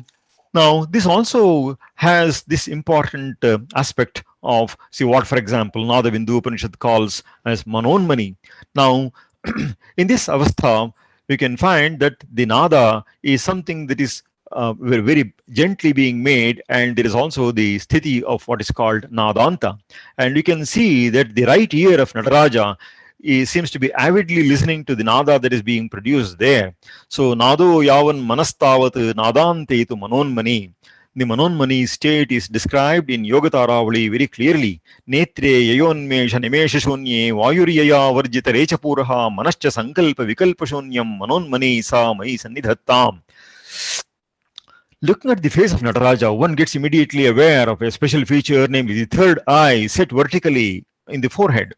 [SPEAKER 2] now this also has this important aspect of, see what, for example, Nada Bindu Upanishad calls as Manonmani. Now, in this avastha, we can find that the Nada is something that is very, very gently being made, and there is also the sthiti of what is called Nadanta. And you can see that the right ear of Nataraja seems to be avidly listening to the Nada that is being produced there. So, Nado Yavan Manastavat Nadante tu Manonmani. The Manonmani state is described in Yogataravali very clearly. Netre yayonmesha nimesha shunye vayuryaya varjita rechapuraha manascha sankalpa vikalpa shunyam manonmani sa mai sannidhattam. Looking at the face of Nataraja, one gets immediately aware of a special feature, namely the third eye set vertically in the forehead.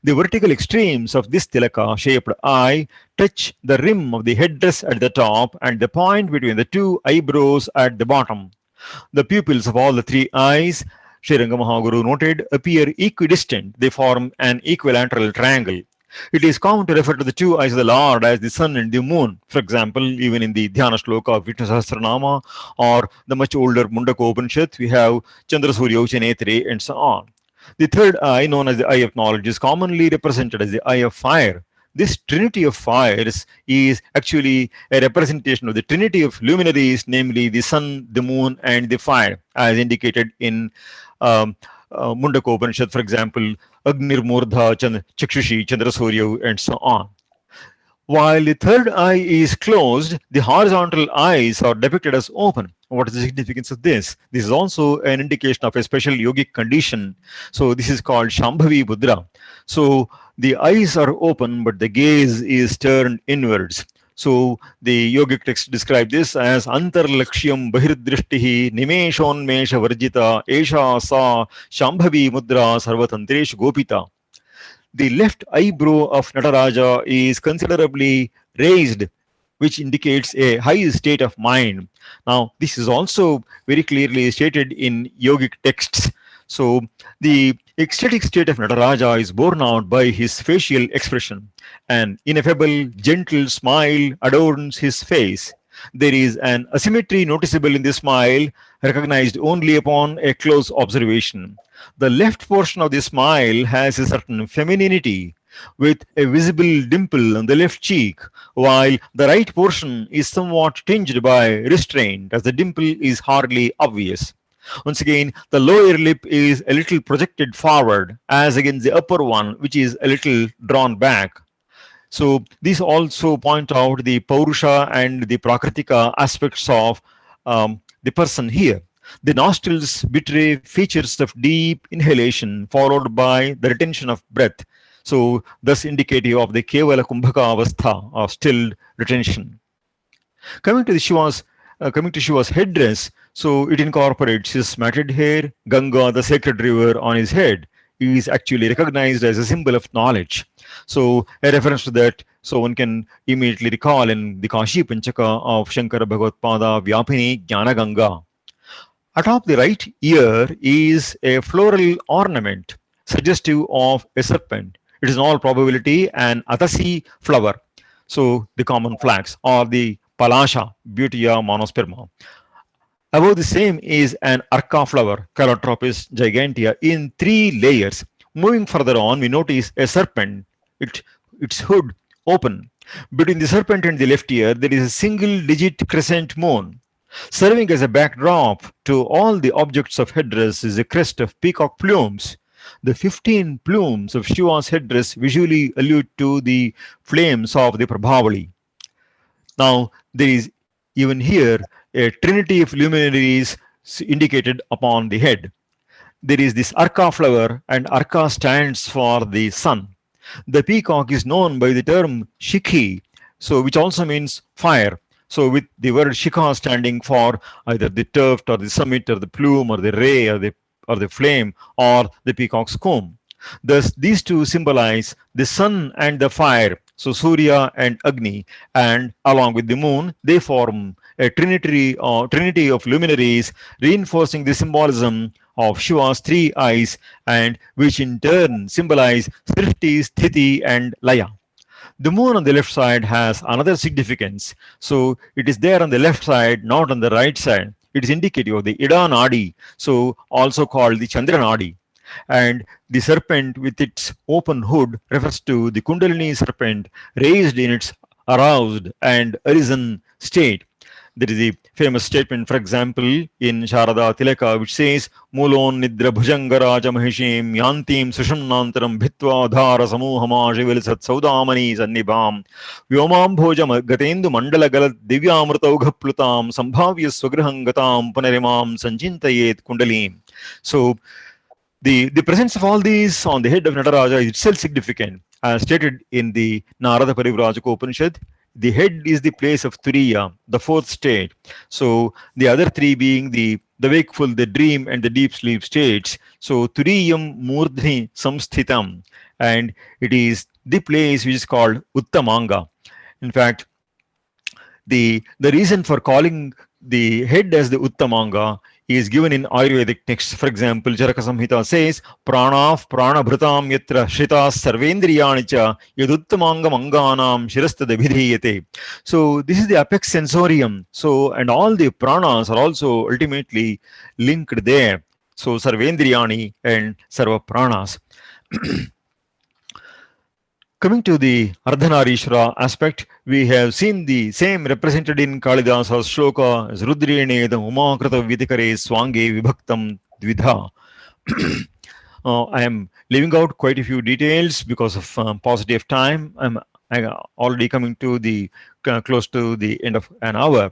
[SPEAKER 2] The vertical extremes of this tilaka shaped eye touch the rim of the headdress at the top and the point between the two eyebrows at the bottom. The pupils of all the three eyes, Sri Rangamahaguru noted, appear equidistant. They form an equilateral triangle. It is common to refer to the two eyes of the Lord as the sun and the moon. For example, even in the Dhyana Shloka of Vishnu Sahasranama or the much older Mundaka Upanishad, we have Chandra Surya Uchanetre and so on. The third eye, known as the eye of knowledge, is commonly represented as the eye of fire. This trinity of fires is actually a representation of the trinity of luminaries, namely the sun, the moon, and the fire, as indicated in Mundaka Upanishad, for example, Agnir Murdha, Chakshushi, Chandrasurya, and so on. While the third eye is closed, the horizontal eyes are depicted as open. What is the significance of this? This is also an indication of a special yogic condition. So this is called Shambhavi Mudra. So the eyes are open, but the gaze is turned inwards. So the yogic text describe this as Antarlakshyam Bahirdrishtihi Nimeshonmesha Varjita Esha Sa Shambhavi Mudra Sarvatantresh Gopita. The left eyebrow of Nataraja is considerably raised, which indicates a high state of mind. Now, this is also very clearly stated in yogic texts. So, the ecstatic state of Nataraja is borne out by his facial expression. An ineffable, gentle smile adorns his face. There is an asymmetry noticeable in the smile, recognized only upon a close observation. The left portion of the smile has a certain femininity, with a visible dimple on the left cheek, while the right portion is somewhat tinged by restraint, as the dimple is hardly obvious. Once again, the lower lip is a little projected forward, as against the upper one, which is a little drawn back. So these also point out the Paurusha and the Prakritika aspects of the person here. The nostrils betray features of deep inhalation followed by the retention of breath. So thus indicative of the Kevala Kumbhaka Avastha or stilled retention. Coming to Shiva's headdress, so it incorporates his matted hair, Ganga, the sacred river, on his head. is actually recognized as a symbol of knowledge. So a reference to that, so one can immediately recall in the Kashi Panchaka of Shankara Bhagavad-pada Vyapini Jnana Ganga. Atop the right ear is a floral ornament suggestive of a serpent. It is in all probability an atasi flower, so the common flax, or the palasha, Butea monosperma. Above the same is an arca flower, Calotropis gigantea, in three layers. Moving further on, we notice a serpent, its hood open. Between the serpent and the left ear, there is a single digit crescent moon. Serving as a backdrop to all the objects of headdress is a crest of peacock plumes. The 15 plumes of Shiva's headdress visually allude to the flames of the Prabhavali. Now, there is even here a trinity of luminaries indicated upon the head. There is this arca flower, and arca stands for the sun. The peacock is known by the term shikhi, so which also means fire. So with the word shikha standing for either the tuft or the summit or the plume or the ray or the flame or the peacock's comb. Thus, these two symbolize the sun and the fire. So Surya and Agni, and along with the moon, they form a trinity of luminaries, reinforcing the symbolism of Shiva's three eyes, and which in turn symbolize Srishti, Sthiti, and Laya. The moon on the left side has another significance. So it is there on the left side, not on the right side. It is indicative of the Ida Nadi, so also called the Chandra Nadi. And the serpent with its open hood refers to the Kundalini serpent raised in its aroused and arisen state. There is a famous statement, for example, in Sharada Tilaka, which says, Mulon Nidra Bhujangaraja Mahishim Yantim Sushumnantaram Bhitva Dhara Samuhama Shivilisat Saudamani Sannibam Vyomam Bhojam Gatendu Mandala Galat Divyamrta Ughaplutam Sambhavya Swagrahangatam Punarimam Sanchintayet Kundalim. So, the presence of all these on the head of Nataraja is itself significant. As stated in the Narada Parivrajaka Upanishad, the head is the place of Turiya, the fourth state. So the other three being the wakeful, the dream, and the deep sleep states. So Turiyam Murthy Samsthitam, and it is the place which is called Uttamanga. In fact, the reason for calling the head as the Uttamanga is given in Ayurvedic texts. For example, Charaka Samhita says, Pranav Pranabhrutam Yatra Shritas Sarvendriyanicha Yaduttamanga Manganam Shirastada Vidhiyate. So this is the apex sensorium. So, and all the pranas are also ultimately linked there. So Sarvendriyani and Sarva Pranas. Coming to the Ardhanarishvara aspect, we have seen the same represented in Kalidasa's shloka as Rudrenedam Umakrata Vitikare Swange Vibhaktam Dvidha. I am leaving out quite a few details because of paucity of time. I'm already coming to the close to the end of an hour.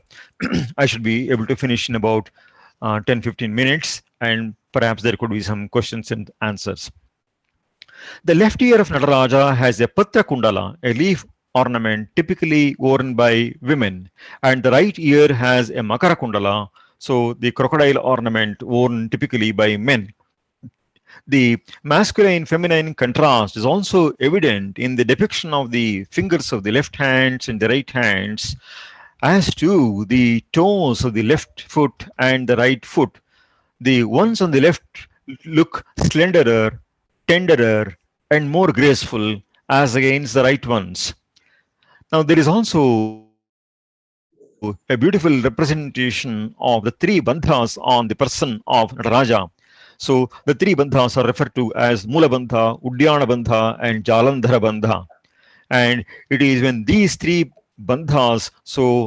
[SPEAKER 2] I should be able to finish in about 10-15 minutes, and perhaps there could be some questions and answers. The left ear of Nataraja has a Patra Kundala, a leaf ornament typically worn by women, and the right ear has a Makara Kundala, so the crocodile ornament worn typically by men. The masculine-feminine contrast is also evident in the depiction of the fingers of the left hands and the right hands, as to the toes of the left foot and the right foot. The ones on the left look slenderer, tenderer, and more graceful as against the right ones. Now, there is also a beautiful representation of the three bandhas on the person of Nataraja. So, the three bandhas are referred to as Mula Bandha, Udyana Bandha, and Jalandhara Bandha. And it is when these three bandhas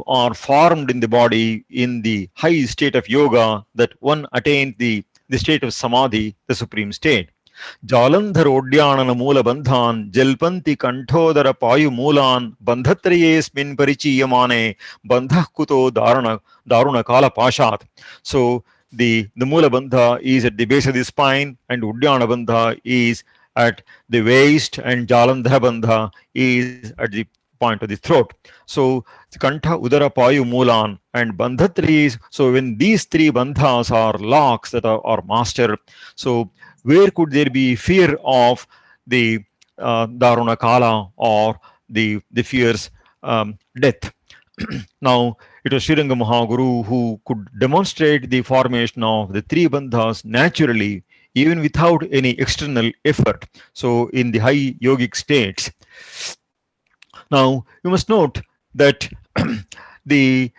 [SPEAKER 2] are formed in the body in the high state of yoga that one attains the state of samadhi, the supreme state. Jalandhar Odyanana Mula Bandhan, Jalpanti Kanthodara Payu Mulan, Bandhatrayesmin Parichiyamane, Bandhakuto Daruna Kala Pashat. So the Mula Bandha is at the base of the spine, and Udyana Bandha is at the waist, and Jalandhara Bandha is at the point of the throat. So Kantha Udara Payu Mulan and Bandhatrayes. So when these three bandhas are locks that are mastered, so where could there be fear of the Daruna Kala or the fears death? Now, it was Sriranga Mahaguru who could demonstrate the formation of the three bandhas naturally, even without any external effort. So, in the high yogic states, now you must note that the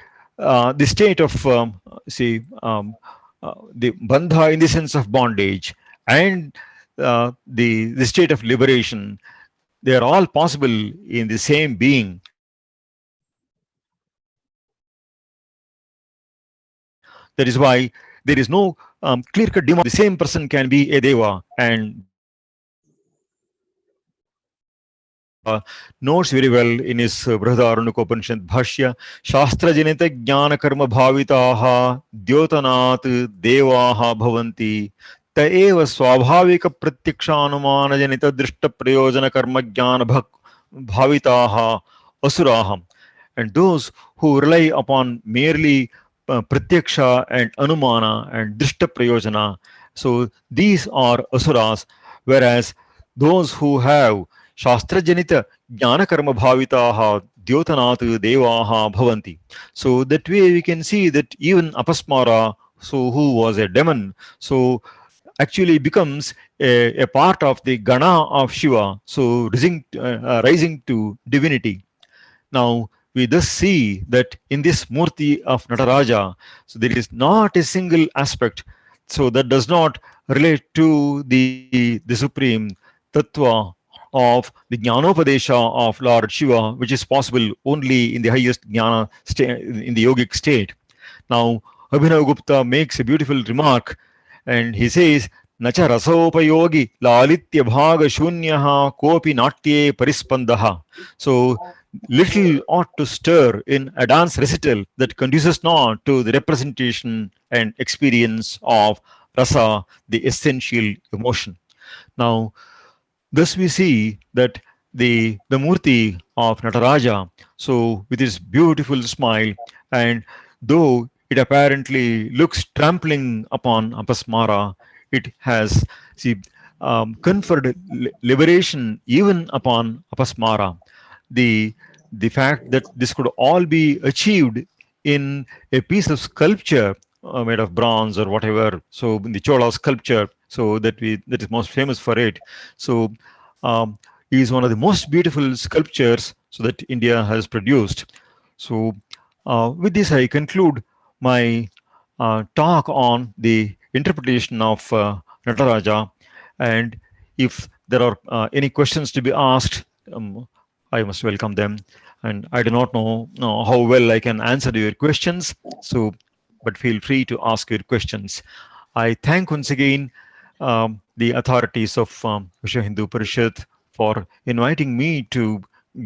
[SPEAKER 2] state of the bandha in the sense of bondage and the state of liberation, they are all possible in the same being. That is why there is no clear-cut demand. The same person can be a deva, and this is what Srila notes very well in his Brihadaranyaka Bhashya. Shastra janita jnana karma bhavitaha dyotanat devaha bhavanti ta eva swabhavika pratyakshanumana janita drishta prayojana karma jnana bhavitaha asuraham. And those who rely upon merely pratyaksha and anumana and drishta prayojana, so these are asuras, whereas those who have shastra janita jnana karma bhavitaha dyotanat devaha bhavanti. So that way we can see that even Apasmara, so who was a demon, so actually becomes a part of the gana of Shiva, so rising to divinity. Now, we thus see that in this Mūrti of Nataraja, so there is not a single aspect, so that does not relate to the supreme tattva of the Jnanopadesha of Lord Shiva, which is possible only in the highest jnana in the yogic state. Now, Abhinav Gupta makes a beautiful remark, and he says, Nacha rasopayogi lalitya bhaga shunyaha kopi natye parispandaha. So, little ought to stir in a dance recital that conduces not to the representation and experience of rasa, the essential emotion. Now, thus we see that the Murti of Nataraja, so with his beautiful smile, and though it apparently looks trampling upon Apasmara, it has see, conferred liberation even upon Apasmara. The the fact that this could all be achieved in a piece of sculpture made of bronze or whatever. So in the Chola sculpture, so that is most famous for it. So um, is one of the most beautiful sculptures so that India has produced. So with this, I conclude my talk on the interpretation of Nataraja. And if there are any questions to be asked, I must welcome them. And I do not know how well I can answer your questions. So, but feel free to ask your questions. I thank once again the authorities of Vishwa Hindu Parishad for inviting me to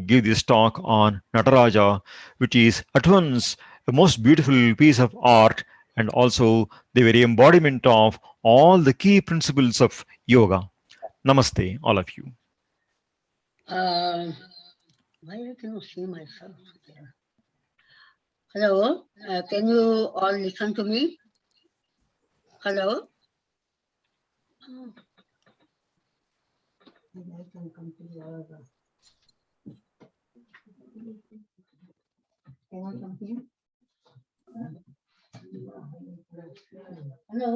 [SPEAKER 2] give this talk on Nataraja, which is at once a most beautiful piece of art and also the very embodiment of all the key principles of yoga. Namaste, all of you.
[SPEAKER 1] Why I cannot see myself here? Hello, can you all listen to me? Hello? Oh. Maybe I can come to the other. Can I come here? Hello?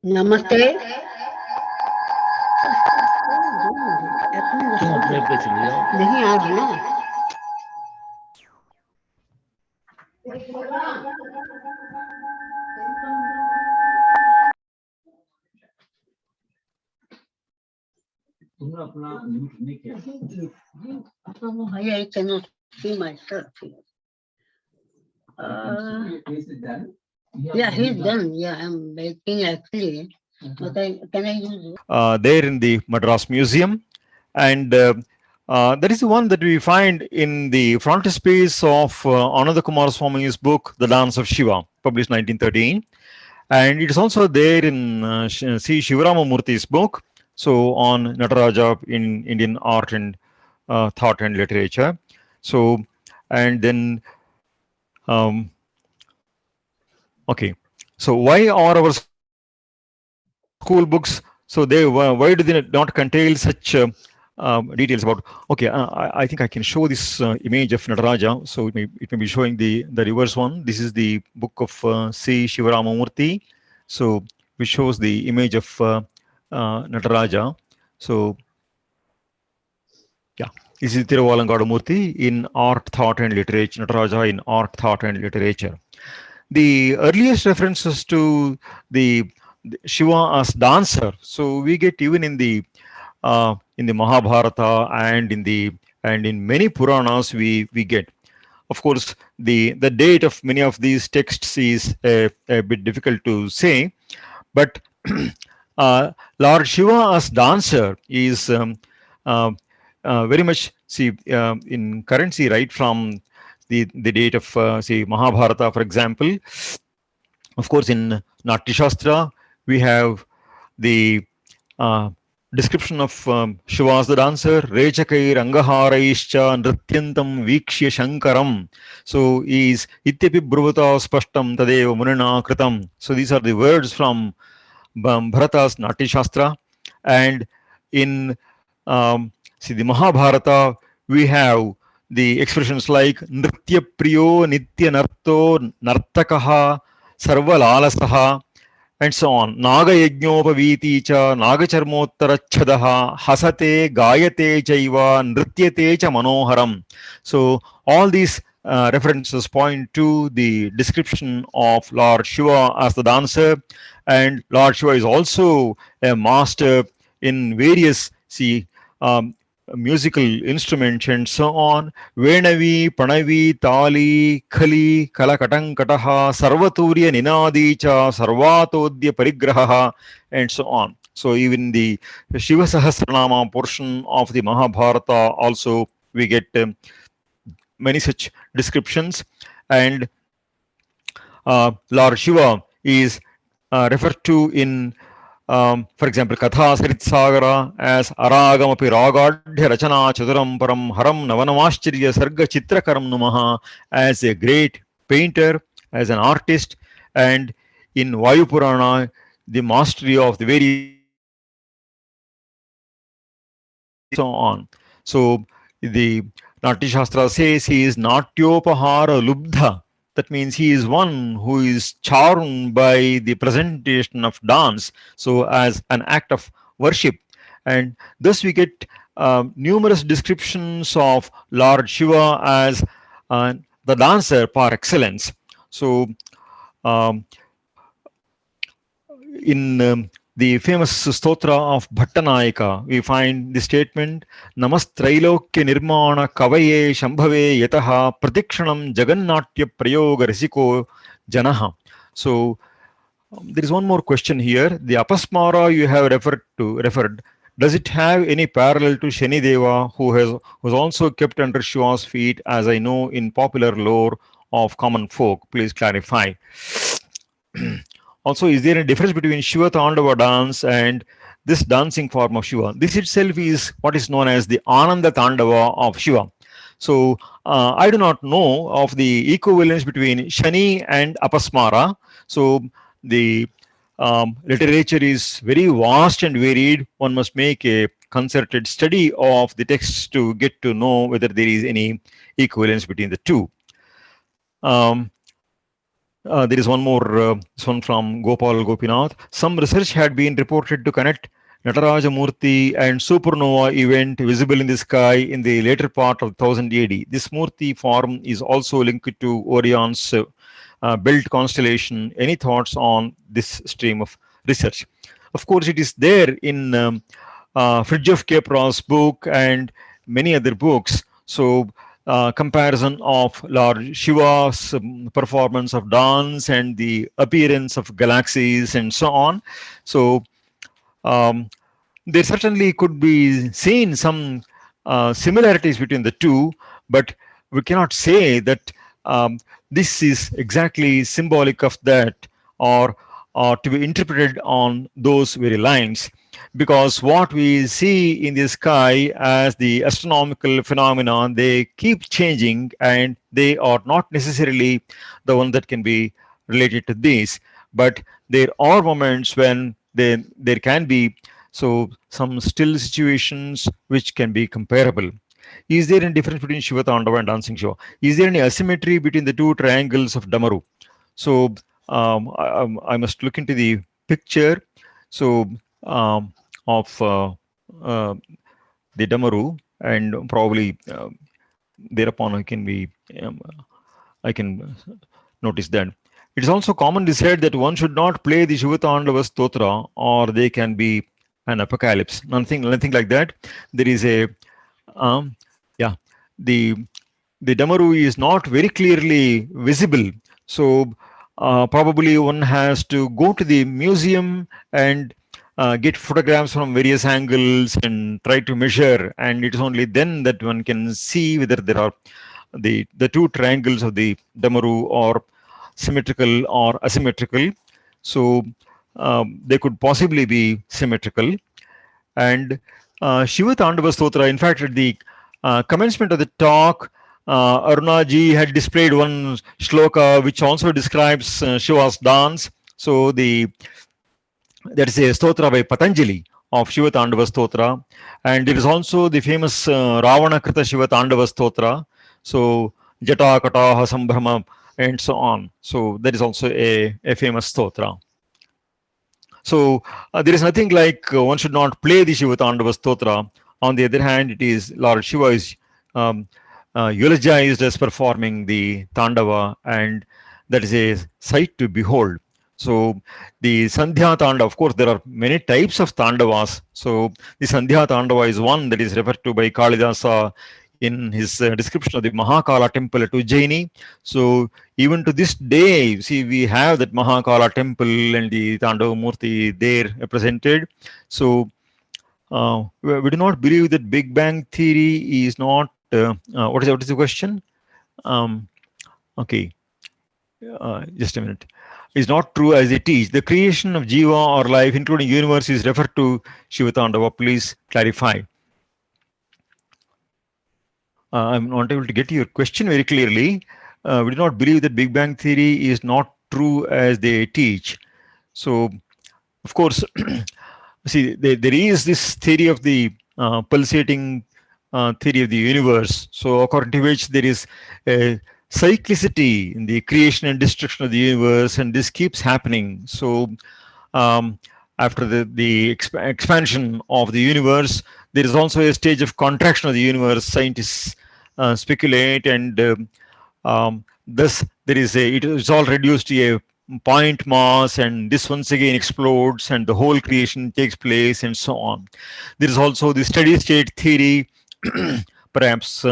[SPEAKER 1] Namaste. नहीं आ रहा ना I cannot see myself here. Yeah, he's done. Yeah, I'm making actually. But can I use it?
[SPEAKER 2] There in the Madras Museum. And that is the one that we find in the frontispiece of Ananda Kumara Swami's book, The Dance of Shiva, published 1913. And it is also there in C. Shivarama Murthy's book, so on Nataraja in Indian art and thought and literature. So, and then Um, okay, so why are our school books? So why do they not contain such details about? Okay, I think I can show this image of Nataraja. So it may be showing the reverse one. This is the book of C. Murthy. So which shows the image of Nataraja. So yeah, this is Murthy in art, thought, and literature. Nataraja in art, thought, and literature. The earliest references to the Shiva as dancer. So we get even in the Mahabharata and in many Puranas we get. Of course, the date of many of these texts is a bit difficult to say, but Lord Shiva as dancer is uh, very much in currency right from the date of say Mahabharata, for example. Of course, in Natya Shastra, we have the uh, description of Shiva as the dancer, Rechakair Angaharaischa Nrityantam Vikshya Shankaram. So is Ityapi Bruvata Spashtam Tadeva Munana Kritam. So these are the words from Bharata's Natya Shastra. And in see the Mahabharata, we have the expressions like Nritya Priyo Nitya Narto Nartakaha Sarvalalasaha and so on. Naga Yajnopaviti cha Naga Charmottarachadaha Hasate Gayate Chaiva Nrityate cha Manoharam. So all these references point to the description of Lord Shiva as the dancer, and Lord Shiva is also a master in various um, musical instruments and so on. Venavi, Panavi, Tali, Khali, Kalakatankataha, Sarvaturya Ninadi cha, Sarvatodya Parigraha, and so on. So even the Shiva Sahasranama portion of the Mahabharata also we get many such descriptions, and Lord Shiva is referred to in for example, Katha Sarit Sagara as Aragamapi Ragadhya Rachana Chaturam Param Haram Navanamashchirya Sarga Chitrakaram Numaha as a great painter, as an artist, and in Vayu Purana, the mastery of the various so on. So the Natya Shastra says he is Natyopahara Lubdha. That means he is one who is charmed by the presentation of dance, so as an act of worship. And thus we get numerous descriptions of Lord Shiva as the dancer par excellence. So um, in the famous stotra of Bhattanayaka, we find the statement Namastrailokya Nirmana Kavaye Shambhave Yataha Pratikshanam Jagannatya Prayoga Risiko Janaha. So there is one more question here. The Apasmara you have referred, does it have any parallel to Shani Deva, who was also kept under Shiva's feet, as I know in popular lore of common folk? Please clarify. Also, is there a difference between Shiva Tandava dance and this dancing form of Shiva? This itself is what is known as the Ananda Tandava of Shiva. So, I do not know of the equivalence between Shani and Apasmara. So, the literature is very vast and varied. One must make a concerted study of the texts to get to know whether there is any equivalence between the two. There is one more, this one from Gopal Gopinath. Some research had been reported to connect Nataraja Murthy and supernova event visible in the sky in the later part of 1000 AD. This Murthy form is also linked to Orion's belt constellation. Any thoughts on this stream of research? Of course, it is there in Fridtjof Capra's book and many other books. So comparison of Lord Shiva's performance of dance and the appearance of galaxies and so on. So there certainly could be seen some similarities between the two, but we cannot say that this is exactly symbolic of that, or to be interpreted on those very lines. because what we see in the sky as the astronomical phenomenon, they keep changing, and they are not necessarily the one that can be related to this, but there are moments when there can be some still situations which can be comparable. Is there any difference between Shiva Tandava and Dancing Shiva? Is there any asymmetry between the two triangles of Damaru? So I must look into the picture. So um, of uh, the Damaru, and probably thereupon I can notice that. It is also commonly said that one should not play the Shivatandava Stotra, or they can be an apocalypse. Nothing like that. There is a um, yeah, the Damaru is not very clearly visible. So probably one has to go to the museum and get photographs from various angles and try to measure. And it is only then that one can see whether there are the two triangles of the Damaru are symmetrical or asymmetrical. So they could possibly be symmetrical. And Shiva Tandava Stotra, in fact, at the commencement of the talk, Arunaji had displayed one shloka which also describes Shiva's dance. So that is a stotra by Patanjali of Shiva Tandava Stotra, and there is also the famous Ravana Krita Shiva Tandava Stotra. So Jata Kataha Sambhrama and so on. So that is also a famous stotra. So there is nothing like one should not play the Shiva Tandava Stotra. On the other hand, it is Lord Shiva is um, eulogized as performing the Tandava, and that is a sight to behold. So the Sandhya Tandava, of course, there are many types of Tandavas. So the Sandhya Tandava is one that is referred to by Kalidasa in his description of the Mahakala temple at Ujjaini. So even to this day, see, we have that Mahakala temple and the Tandava Murthy there represented. So we do not believe that Big Bang theory is not. What is the question? Okay, just a minute. Is not true as they teach. The creation of Jiva or life, including universe, is referred to Shiva Tandava. Please clarify. I'm not able to get your question very clearly. We do not believe that Big Bang theory is not true as they teach. So, of course, see, there is this theory of the pulsating theory of the universe. So, according to which there is a cyclicity in the creation and destruction of the universe, and this keeps happening. So, after the expansion of the universe, there is also a stage of contraction of the universe. Scientists speculate, and thus there is it is all reduced to a point mass, and this once again explodes, and the whole creation takes place, and so on. There is also the steady state theory, perhaps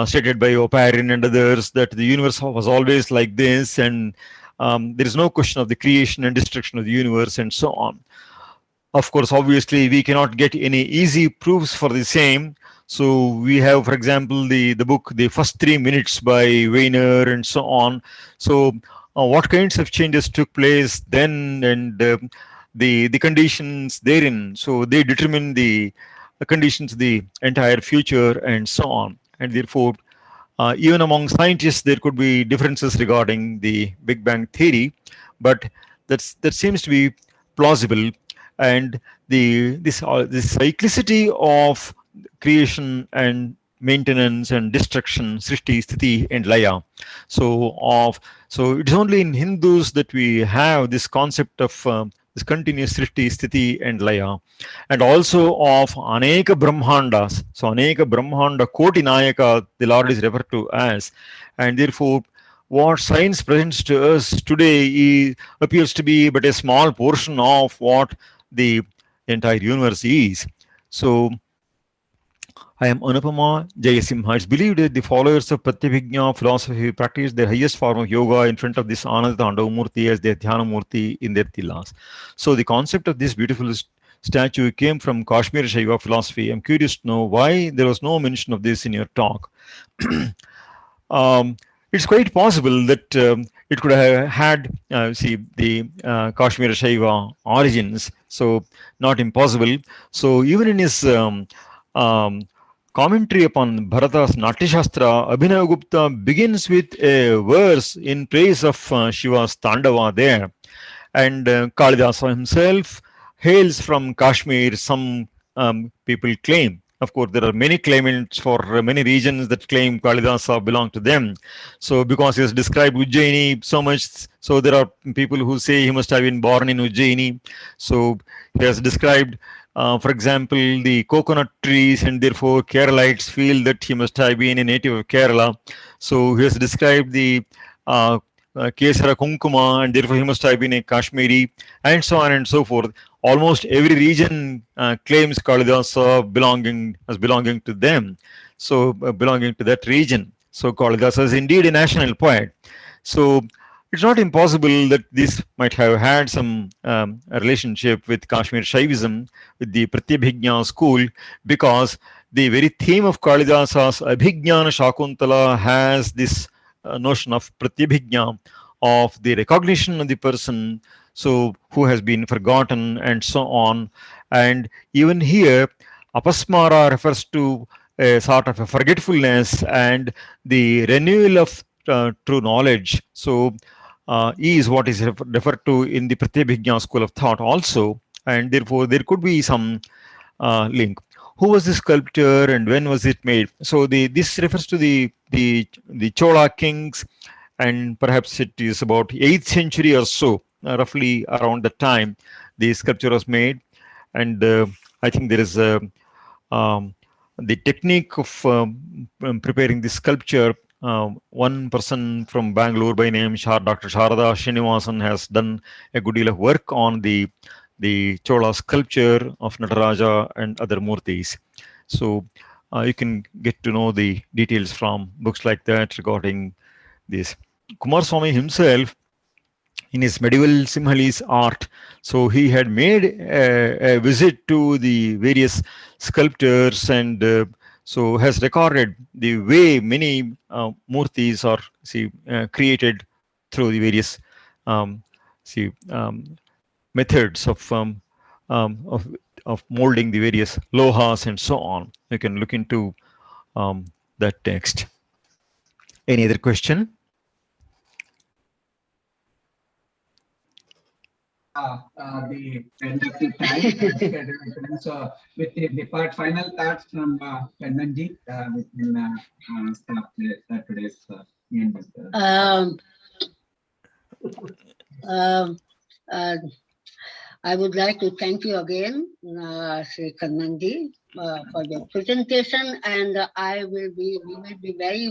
[SPEAKER 2] stated by Oparin and others, that the universe was always like this, and there is no question of the creation and destruction of the universe, and so on. Of course, obviously, we cannot get any easy proofs for the same. So we have, for example, the book, The First 3 Minutes by Weiner, and so on. So what kinds of changes took place then, and the conditions therein. So they determine the conditions of the entire future, and so on. And therefore, even among scientists, there could be differences regarding the Big Bang theory, but that seems to be plausible. And this cyclicity of creation and maintenance and destruction, Srishti, Sthiti, and Laya. So it is only in Hindus that we have this concept of this continuous Srishti, Sthiti, and Laya, and also of Aneka Brahmandas. So Aneka Brahmanda Koti Nayaka, the Lord is referred to as, and therefore what science presents to us today appears to be but a small portion of what the entire universe is. So I am Anupama Jayasimha. It's believed that the followers of Pratyabhijna philosophy practice their highest form of yoga in front of this Ananda Tandava Murthy as their Dhyana Murthy in their tilas. So the concept of this beautiful statue came from Kashmir Shaiva philosophy. I'm curious to know why there was no mention of this in your talk. it's quite possible that it could have had, the Kashmir Shaiva origins. So not impossible. So even in his um, commentary upon Bharata's Natya Shastra, Abhinavagupta begins with a verse in praise of Shiva's Tandava there. And Kalidasa himself hails from Kashmir, some people claim. Of course, there are many claimants for many regions that claim Kalidasa belong to them. So, because he has described Ujjaini so much, so there are people who say he must have been born in Ujjaini. So, he has described, for example, the coconut trees, and therefore Keralites feel that he must have been a native of Kerala. So, he has described the uh, Kesara Kunkuma, and therefore he must have been a Kashmiri, and so on and so forth. Almost every region claims Kalidasa belonging to them, so belonging to that region. So Kalidasa is indeed a national poet. So it's not impossible that this might have had some relationship with Kashmir Shaivism, with the Pratyabhijna school, because the very theme of Kalidasa's Abhijnana Shakuntala has this notion of Pratyabhijna, of the recognition of the person, so who has been forgotten, and so on. And even here, Apasmara refers to a sort of a forgetfulness and the renewal of true knowledge. So is what is referred to in the Pratyabhijna school of thought also, and therefore there could be some link. Who was the sculptor and when was it made? So this refers to the Chola kings, and perhaps it is about 8th century or so, roughly around the time the sculpture was made. And I think there is um, the technique of preparing the sculpture. One person from Bangalore by name Dr. Sharada Srinivasan has done a good deal of work on the Chola sculpture of Nataraja and other Murthis. So you can get to know the details from books like that regarding this. Kumar Swami himself, in his medieval Simhalese art, so he had made a visit to the various sculptors, and so has recorded the way many murtis are created through the various um, see, methods um, of, of molding the various lohas and so on. You can look into that text. Any other question?
[SPEAKER 4] The end of the time. So, with the final thoughts from Kannanji, we can stop today's end.
[SPEAKER 1] I would like to thank you again, Shri Kannan, for your presentation, and we will be very